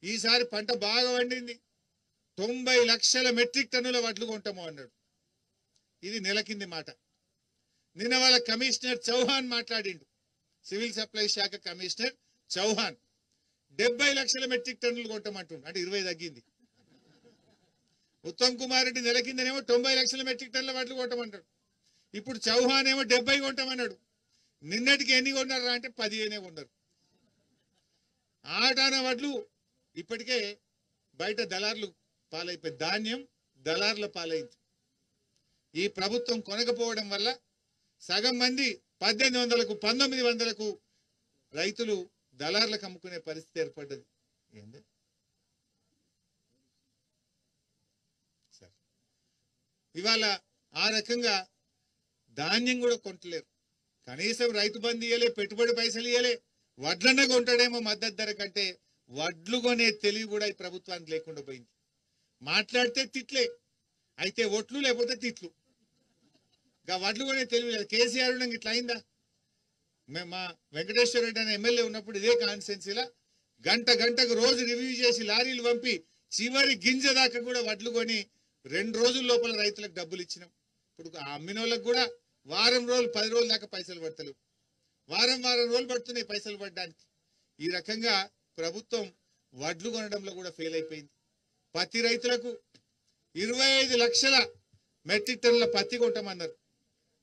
ఈసారి పంట బాగా వండింది, 90 లక్షల మెట్రిక్ టన్నుల వడ్లు కొంటాము అన్నాడు. ఇది నెల కింది మాట. నిన్న వాళ్ళ కమిషనర్ చౌహాన్ మాట్లాడిండు, సివిల్ సప్లై శాఖ కమిషనర్ చౌహాన్ 70 లక్షల మెట్రిక్ టన్నులు కొంటామంటుండు, అంటే 20 తగ్గింది. ఉత్తమ్ కుమార్ రెడ్డి నెల కిందనేమో 90 లక్షల మెట్రిక్ టన్నుల వడ్లు కొంటామంటాడు. ఇప్పుడు చౌహాన్ ఏమో 70 కొంటామన్నాడు. నిన్నటికి ఎన్ని కొన్నారా అంటే 15 కొన్నారు. ఆటాన వడ్లు ఇప్పటికే బయట దళార్లు పాలైపోయి, ధాన్యం దళార్ల పాలైంది. ఈ ప్రభుత్వం కొనకపోవడం వల్ల సగం మంది 1800కు 1900కు రైతులు దళార్లకు అమ్ముకునే పరిస్థితి ఏర్పడ్డది. ఏంది సరే, ఇవాళ ఆ రకంగా ధాన్యం కూడా కొంటలేరు. కనీసం రైతు బంధు ఇయ్యలే, పెట్టుబడి పైసలు ఇయ్యలే. వడ్లన్న కొంటాడేమో మద్దతు ధర కంటే, వడ్లు కొనే తెలివి కూడా ఈ ప్రభుత్వానికి లేకుండా పోయింది. మాట్లాడితే తిట్లే, అయితే ఒట్లు లేకపోతే తిట్లు. ఇంకా వడ్లు కొనే తెలివి లేదు. కేసీఆర్ ఇట్లా అయిందా? మేము మా వెంకటేశ్వర రెడ్డి అనే ఎమ్మెల్యే ఉన్నప్పుడు ఇదే కాన్స్టిట్యున్సీలో గంటకు రోజు రివ్యూ చేసి లారీలు పంపి చివరి గింజ దాకా కూడా వడ్లు కొని 2 రోజుల లోపల రైతులకు డబ్బులు ఇచ్చినాం. ఇప్పుడు అమ్మిన వాళ్ళకి కూడా వారం రోజులు 10 రోజుల దాకా పైసలు పడతలేవు. వారం రోజులు పడుతున్నాయి పైసలు పడడానికి. ఈ రకంగా ప్రభుత్వం వడ్లు కొనడంలో కూడా ఫెయిల్ అయిపోయింది. పత్తి రైతులకు 25 లక్షల మెట్రిక్ టన్నుల పత్తి కొంటామన్నారు.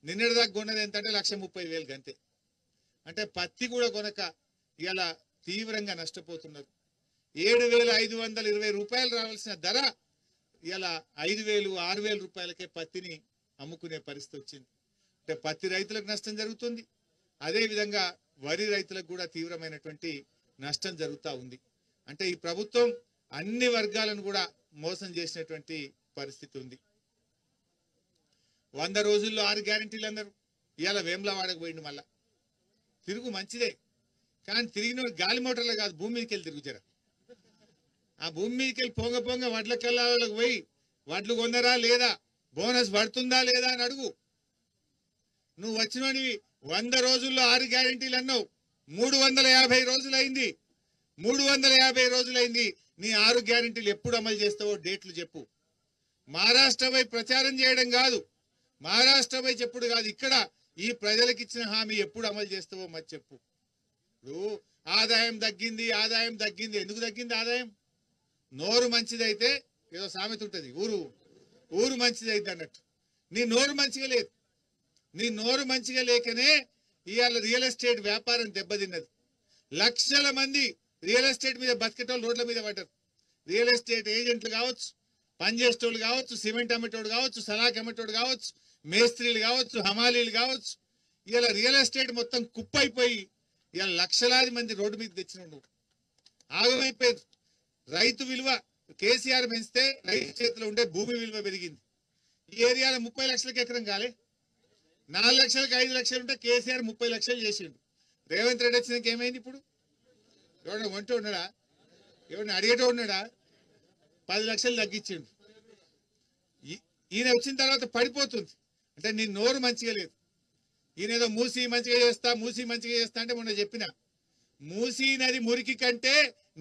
నిన్నటి దాకా కొన్నది ఎంత అంటే 1,30,000 గంతే. అంటే పత్తి కూడా కొనక ఇలా తీవ్రంగా నష్టపోతున్నారు. 7,520 రూపాయలు రావాల్సిన ధర ఇలా 5,000, 6,000 రూపాయలకే పత్తిని అమ్ముకునే పరిస్థితి వచ్చింది. అంటే పత్తి రైతులకు నష్టం జరుగుతుంది. అదేవిధంగా వరి రైతులకు కూడా తీవ్రమైనటువంటి నష్టం జరుగుతూ ఉంది. అంటే ఈ ప్రభుత్వం అన్ని వర్గాలను కూడా మోసం చేసినటువంటి పరిస్థితి ఉంది. 100 రోజుల్లో 6 గ్యారెంటీలు అన్నారు. ఇవాళ వేములవాడకు పోయిండు. మళ్ళా తిరుగు మంచిదే, కానీ తిరిగిన గాలి మోటార్లు కాదు, భూమి మీదకి వెళ్ళి తిరుగుతారా. ఆ భూమి మీదకి వెళ్ళి పొంగ వడ్ల కల్లాలకు పోయి వడ్లు కొన్నరా లేదా, బోనస్ పడుతుందా లేదా అని అడుగు. నువ్వు వచ్చినోనివి 100 రోజుల్లో 6 గ్యారెంటీలు అన్నావు. 350 రోజులైంది. 350 రోజులైంది. నీ 6 గ్యారెంటీలు ఎప్పుడు అమలు చేస్తావో డేట్లు చెప్పు. మహారాష్ట్రపై ప్రచారం చేయడం కాదు, మహారాష్ట్రపై చెప్పుడు కాదు, ఇక్కడ ఈ ప్రజలకు ఇచ్చిన హామీ ఎప్పుడు అమలు చేస్తావో మరి చెప్పు. ఇప్పుడు ఆదాయం తగ్గింది. ఎందుకు తగ్గింది ఆదాయం? నోరు మంచిదైతే ఏదో సామెత ఉంటుంది, ఊరు మంచిదైతే అన్నట్టు. నీ నోరు మంచిగా లేదు. నీ నోరు మంచిగా లేకనే ఇవాళ రియల్ ఎస్టేట్ వ్యాపారం దెబ్బతిన్నది. లక్షల మంది రియల్ ఎస్టేట్ మీద బతికేటోళ్ళు రోడ్ల మీద పడ్డారు. రియల్ ఎస్టేట్ ఏజెంట్లు కావచ్చు, పనిచేసేటోళ్ళు కావచ్చు, సిమెంట్ అమ్మేటోడు కావచ్చు, సలాక్ అమ్మేటోడు కావచ్చు, మేస్త్రీలు కావచ్చు, హమాలీలు కావచ్చు. ఇవాళ రియల్ ఎస్టేట్ మొత్తం కుప్పైపోయి ఇవాళ లక్షలాది మంది రోడ్డు మీద తెచ్చిన నువ్వు ఆగమైపోయింది. రైతు విలువ కేసీఆర్ పెంచితే రైతు చేతిలో ఉండే భూమి విలువ పెరిగింది. ఈ ఏరియాలో 30 లక్షలకు ఎకరం కాలే, 4 లక్షలకు 5 లక్షలు ఉంటే కేసీఆర్ 30 లక్షలు చేసిండు. రేవంత్ రెడ్డి వచ్చినాక ఏమైంది? ఇప్పుడు ఎవడన్నా కొంటే ఉన్నాడా? ఎవడన్నా అడిగేటో ఉన్నాడా? 10 లక్షలు తగ్గించిండు. ఈయన వచ్చిన తర్వాత పడిపోతుంది. అంటే నీ నోరు మంచిగా లేదు. ఈయన ఏదో మూసి మంచిగా చేస్తా అంటే మొన్న చెప్పిన, మూసీ నది మురికి కంటే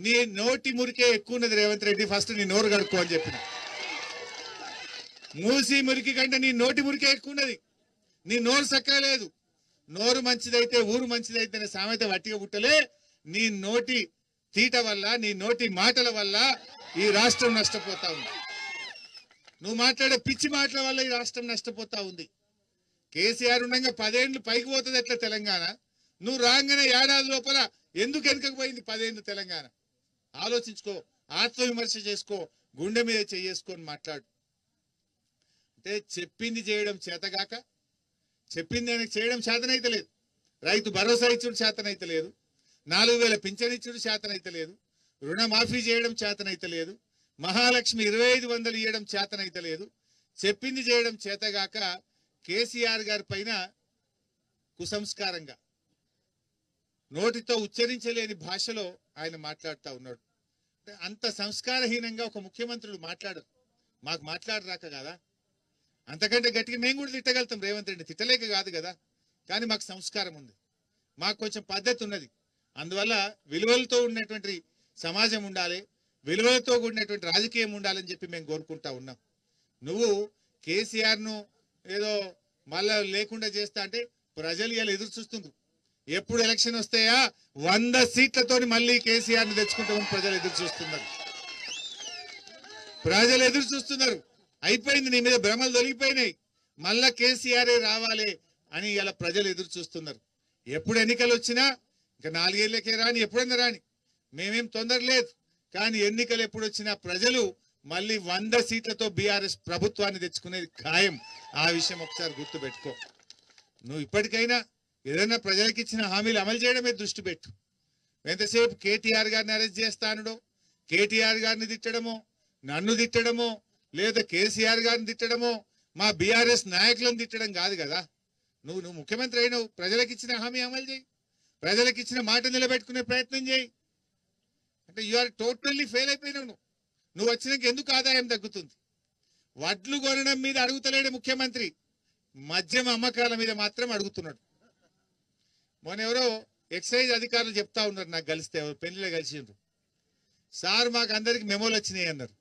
నీ నోటి మురికే ఎక్కువ ఉన్నది రేవంత్ రెడ్డి. ఫస్ట్ నీ నోరు కడుక్కో అని చెప్పిన. మూసీ మురికి కంటే నీ నోటి మురికే ఎక్కువ ఉన్నది. నీ నోరు సక్కలేదు. నోరు మంచిదైతే ఊరు మంచిదైతే అనే సామెత వట్టిగా పుట్టలే. నీ నోటి తీట వల్ల, నీ నోటి మాటల వల్ల ఈ రాష్ట్రం నష్టపోతా ఉంది. నువ్వు మాట్లాడే పిచ్చి మాటల వల్ల ఈ రాష్ట్రం నష్టపోతా ఉంది. కేసీఆర్ ఉండగా 10 ఏళ్ళు పైకి పోతుంది ఎట్లా తెలంగాణ? నువ్వు రాగానే ఏడాది లోపల ఎందుకు వెనుకపోయింది 10 ఏళ్ళు తెలంగాణ? ఆలోచించుకో, ఆత్మవిమర్శ చేసుకో, గుండె మీద చేసుకొని మాట్లాడు. అంటే చెప్పింది చేయడం చేతగాక, చెప్పింది ఆయనకు చేయడం చేతనైతే లేదు. రైతు భరోసా ఇచ్చుడు చేతనైతే లేదు, 4000 పింఛన్ ఇచ్చుడు చేతనైతే లేదు, రుణమాఫీ చేయడం చేతనైతే లేదు, మహాలక్ష్మి 2500 ఇవ్వడం చేతనైతే లేదు. చెప్పింది చేయడం చేతగాక కేసీఆర్ గారి పైన కుసంస్కారంగా నోటితో ఉచ్చరించలేని భాషలో ఆయన మాట్లాడుతూ ఉన్నాడు. అంత సంస్కారహీనంగా ఒక ముఖ్యమంత్రులు మాట్లాడరు. మాకు మాట్లాడరాక కదా, అంతకంటే గట్టిగా మేము కూడా తిట్టగలుగుతాం రేవంత్ రెడ్డి, తిట్టలేక కాదు కదా. కానీ మాకు సంస్కారం ఉంది, మాకు కొంచెం పద్ధతి ఉన్నది. అందువల్ల విలువలతో ఉన్నటువంటి సమాజం ఉండాలి, విలువలతో కూడినటువంటి రాజకీయం ఉండాలని చెప్పి మేము కోరుకుంటా ఉన్నాం. నువ్వు కేసీఆర్ను ఏదో మళ్ళా లేకుండా చేస్తా అంటే ప్రజలు ఇలా ఎదురు చూస్తుండ్రు. ఎప్పుడు ఎలక్షన్ వస్తాయా 100 సీట్లతో మళ్ళీ కేసీఆర్ని తెచ్చుకుంటామని ప్రజలు ఎదురు చూస్తున్నారు. ప్రజలు ఎదురు చూస్తున్నారు. అయిపోయింది, నీ మీద భ్రమలు తొలగిపోయినాయి, మళ్ళా కేసీఆర్ రావాలి అని ఇలా ప్రజలు ఎదురు చూస్తున్నారు. ఎప్పుడు ఎన్నికలు వచ్చినా ఇంకా 4 ఏళ్ళకే రాని, ఎప్పుడైనా రాని, మేమేం తొందర లేదు. కానీ ఎన్నికలు ఎప్పుడు వచ్చినా ప్రజలు మళ్ళీ 100 సీట్లతో బీఆర్ఎస్ ప్రభుత్వాన్ని తెచ్చుకునేది ఖాయం. ఆ విషయం ఒకసారి గుర్తు పెట్టుకో. నువ్వు ఇప్పటికైనా ఏదైనా ప్రజలకు ఇచ్చిన హామీలు అమలు చేయడమే దృష్టి పెట్టు. ఎంతసేపు కేటీఆర్ గారిని అరెస్ట్ చేస్తానో, కేటీఆర్ గారిని తిట్టడమో, నన్ను తిట్టడమో, లేదా కేసీఆర్ గారిని తిట్టడమో, మా బీఆర్ఎస్ నాయకులను తిట్టడం కాదు కదా. నువ్వు ముఖ్యమంత్రి అయినావు, ప్రజలకు ఇచ్చిన హామీ అమలు చేయి, ప్రజలకు ఇచ్చిన మాట నిలబెట్టుకునే ప్రయత్నం చేయి. అంటే యు ఆర్ టోటల్లీ ఫెయిల్ అయిపోయినావు. నువ్వు వచ్చినాక ఎందుకు ఆదాయం తగ్గుతుంది? వడ్లు కొనడం మీద అడుగుతలేడు ముఖ్యమంత్రి, మద్యం అమ్మకాల మీద మాత్రం అడుగుతున్నాడు. మొన్న ఎవరో ఎక్సైజ్ అధికారులు చెప్తా ఉన్నారు, నాకు కలిస్తే పెళ్లిలో కలిసిండ్రు. సార్ మాకు అందరికి మెమోలు వచ్చినాయి అన్నారు.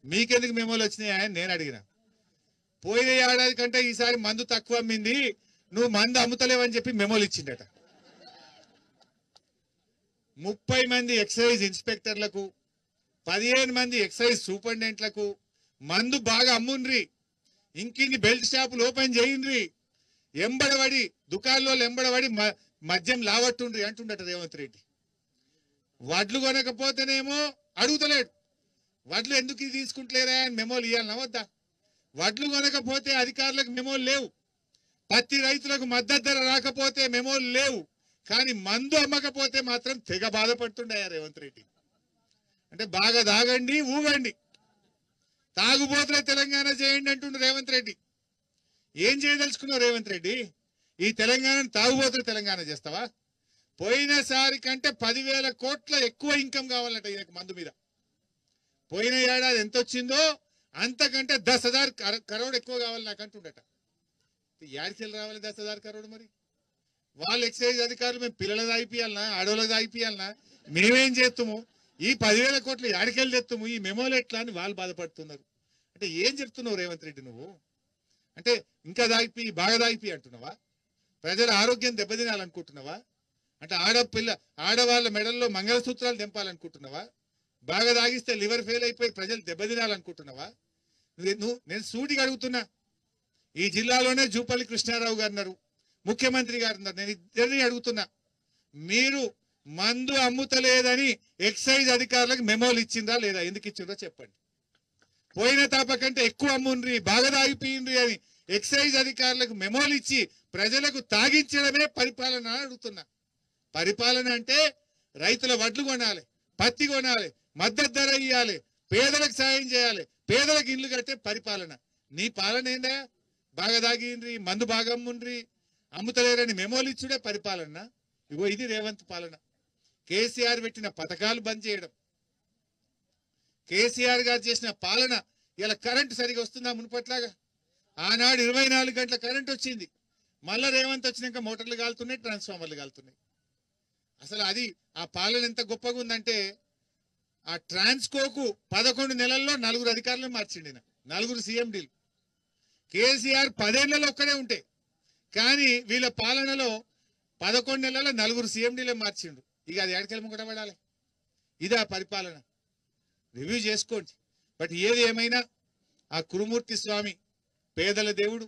మీకెందుకు మెమోలు వచ్చినాయి అని నేను అడిగిన. పోయిన ఏడాది కంటే ఈసారి మందు తక్కువ అమ్మింది, నువ్వు మందు అమ్ముతలేవని చెప్పి మెమోలు ఇచ్చిండట. 30 మంది ఎక్సైజ్ ఇన్స్పెక్టర్లకు, 15 మంది ఎక్సైజ్ సూపరింటెండెంట్లకు మందు బాగా అమ్ముండ్రి, ఇంకిన్ని బెల్ట్ షాపులు ఓపెన్ చేయండ్రి, ఎంబడబడి దుకాణంలో ఎంబడబడి మద్యం లావట్టుండ్రి అంటుండట రేవంత్ రెడ్డి. వడ్లు కొనకపోతేనేమో అడుగుతలేడు, వడ్లు ఎందుకు తీసుకుంటలేరా అని మెమోలు ఇవ్వాలన్నా వద్దా? వడ్లు కొనకపోతే అధికారులకు మెమోలు లేవు, పత్తి రైతులకు మద్దతు ధర రాకపోతే మెమోలు లేవు, కానీ మందు అమ్మకపోతే మాత్రం తెగ బాధపడుతుండయా రేవంత్ రెడ్డి. అంటే బాగా తాగండి, ఊగండి, తాగుబోతుల తెలంగాణ చేయండి అంటుండు రేవంత్ రెడ్డి. ఏం చేయదలుచుకున్నావు రేవంత్ రెడ్డి? ఈ తెలంగాణను తాగుబోతుల తెలంగాణ చేస్తావా? పోయినసారి కంటే 10,000 కోట్ల ఎక్కువ ఇన్కమ్ కావాలంట ఈయనకు మందు మీద. పోయిన ఏడాది ఎంత వచ్చిందో అంతకంటే 10,000 కరోడ్ ఎక్కువ కావాలి నాకు అంటుండట. యాడికెళ్ళి రావాలి 10,000 కరోడ్? మరి వాళ్ళు ఎక్సైజ్ అధికారులు మేము పిల్లలది అయిపోయాలనా, ఆడోళ్ళది అయిపోయాలనా, మేమేం చేస్తాము? ఈ 10,000 కోట్లు యాడికెళ్ళి తెస్తాము, ఈ మెమోలు ఎట్లా అని వాళ్ళు బాధపడుతున్నారు. అంటే ఏం చెప్తున్నావు రేవంత్ రెడ్డి నువ్వు? అంటే ఇంకా దాగిపోయి బాగా దాగిపోయి అంటున్నావా? ప్రజల ఆరోగ్యం దెబ్బతినాలనుకుంటున్నావా? అంటే ఆడవాళ్ళ మెడల్లో మంగళసూత్రాలు తెంపాలనుకుంటున్నావా? బాగా దాగిస్తే లివర్ ఫెయిల్ అయిపోయి ప్రజలు దెబ్బతినాలనుకుంటున్నావా? నేను సూటిగా అడుగుతున్నా. ఈ జిల్లాలోనే జూపల్లి కృష్ణారావు గారు ఉన్నారు, ముఖ్యమంత్రి గారు ఉన్నారు. నేను ఇద్దరిని అడుగుతున్నా, మీరు మందు అమ్ముతలేదని ఎక్సైజ్ అధికారులకు మెమోలు ఇచ్చిందా లేదా? ఎందుకు ఇచ్చిందో చెప్పండి. పోయిన తాప కంటే ఎక్కువ అమ్ముండ్రి, బాగా తాగిపోయిండ్రి అని ఎక్సైజ్ అధికారులకు మెమోలు ఇచ్చి ప్రజలకు తాగించడమే పరిపాలన అడుగుతున్నా. పరిపాలన అంటే రైతుల వడ్లు కొనాలి, పత్తి కొనాలి, మద్దతు ధర ఇవ్వాలి, పేదలకు సాయం చేయాలి, పేదలకు ఇల్లు కట్టే పరిపాలన. నీ పాలన ఏందా? బాగా తాగిండ్రి, మందు బాగా అమ్ముండ్రి, అమ్ముతలేరని మెమోలు ఇచ్చుడే పరిపాలన. ఇగో ఇది రేవంత్ పాలన. కేసీఆర్ పెట్టిన పథకాలు బంద్ చేయడం, కేసీఆర్ గారు చేసిన పాలన. ఇలా కరెంటు సరిగా వస్తుందా మునుపట్లాగా? ఆనాడు 24 గంటల కరెంట్ వచ్చింది. మళ్ళా రేవంత్ వచ్చినాక మోటార్లు కాలుతున్నాయి, ట్రాన్స్ఫార్మర్లు కాలుతున్నాయి. అసలు అది ఆ పాలన ఎంత గొప్పగా ఉందంటే, ఆ ట్రాన్స్కోకు 11 నెలల్లో 4 అధికారులను మార్చిండి, 4 సీఎండీలు. కేసీఆర్ 10 ఏళ్లలో ఒక్కడే ఉంటే, కానీ వీళ్ళ పాలనలో 11 నెలల్లో 4 సీఎండీలే మార్చిండు. ఇక అది ఎడకెళ్ళి కూడా పడాలి. ఇదే ఆ పరిపాలన. రివ్యూ చేసుకోండి. బట్ ఏది ఏమైనా ఆ కురుమూర్తి స్వామి పేదల దేవుడు,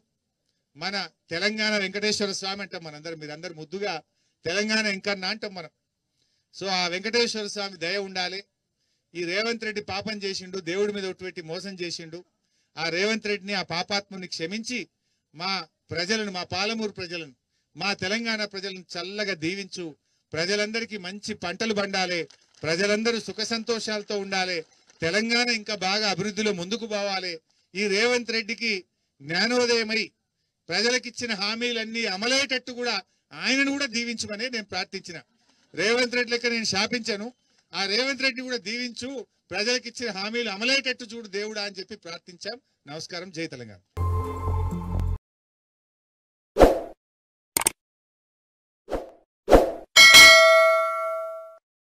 మన తెలంగాణ వెంకటేశ్వర స్వామి అంటాం మనందరం. మీరందరూ ముద్దుగా తెలంగాణ వెంకన్న అంటాం మనం. సో ఆ వెంకటేశ్వర స్వామి దయ ఉండాలి. ఈ రేవంత్ రెడ్డి పాపం చేసిండు, దేవుడి మీద ఒట్టుపెట్టి మోసం చేసిండు. ఆ రేవంత్ రెడ్డిని, ఆ పాపాత్ముని క్షమించి మా ప్రజలను, మా పాలమూరు ప్రజలను, మా తెలంగాణ ప్రజలను చల్లగా దీవించు. ప్రజలందరికీ మంచి పంటలు పండాలి, ప్రజలందరూ సుఖ సంతోషాలతో ఉండాలి, తెలంగాణ ఇంకా బాగా అభివృద్ధిలో ముందుకు పోవాలి. ఈ రేవంత్ రెడ్డికి జ్ఞానోదయమై ప్రజలకిచ్చిన హామీలన్నీ అమలయ్యేటట్టు కూడా ఆయనను కూడా దీవించమని నేను ప్రార్థించిన. రేవంత్ రెడ్డి లెక్క నేను శాపించాను. ఆ రేవంత్ రెడ్డి కూడా దీవించు, ప్రజలకిచ్చిన హామీలు అమలయ్యేటట్టు చూడు దేవుడా అని చెప్పి ప్రార్థించాం. నమస్కారం. జై తెలంగాణ.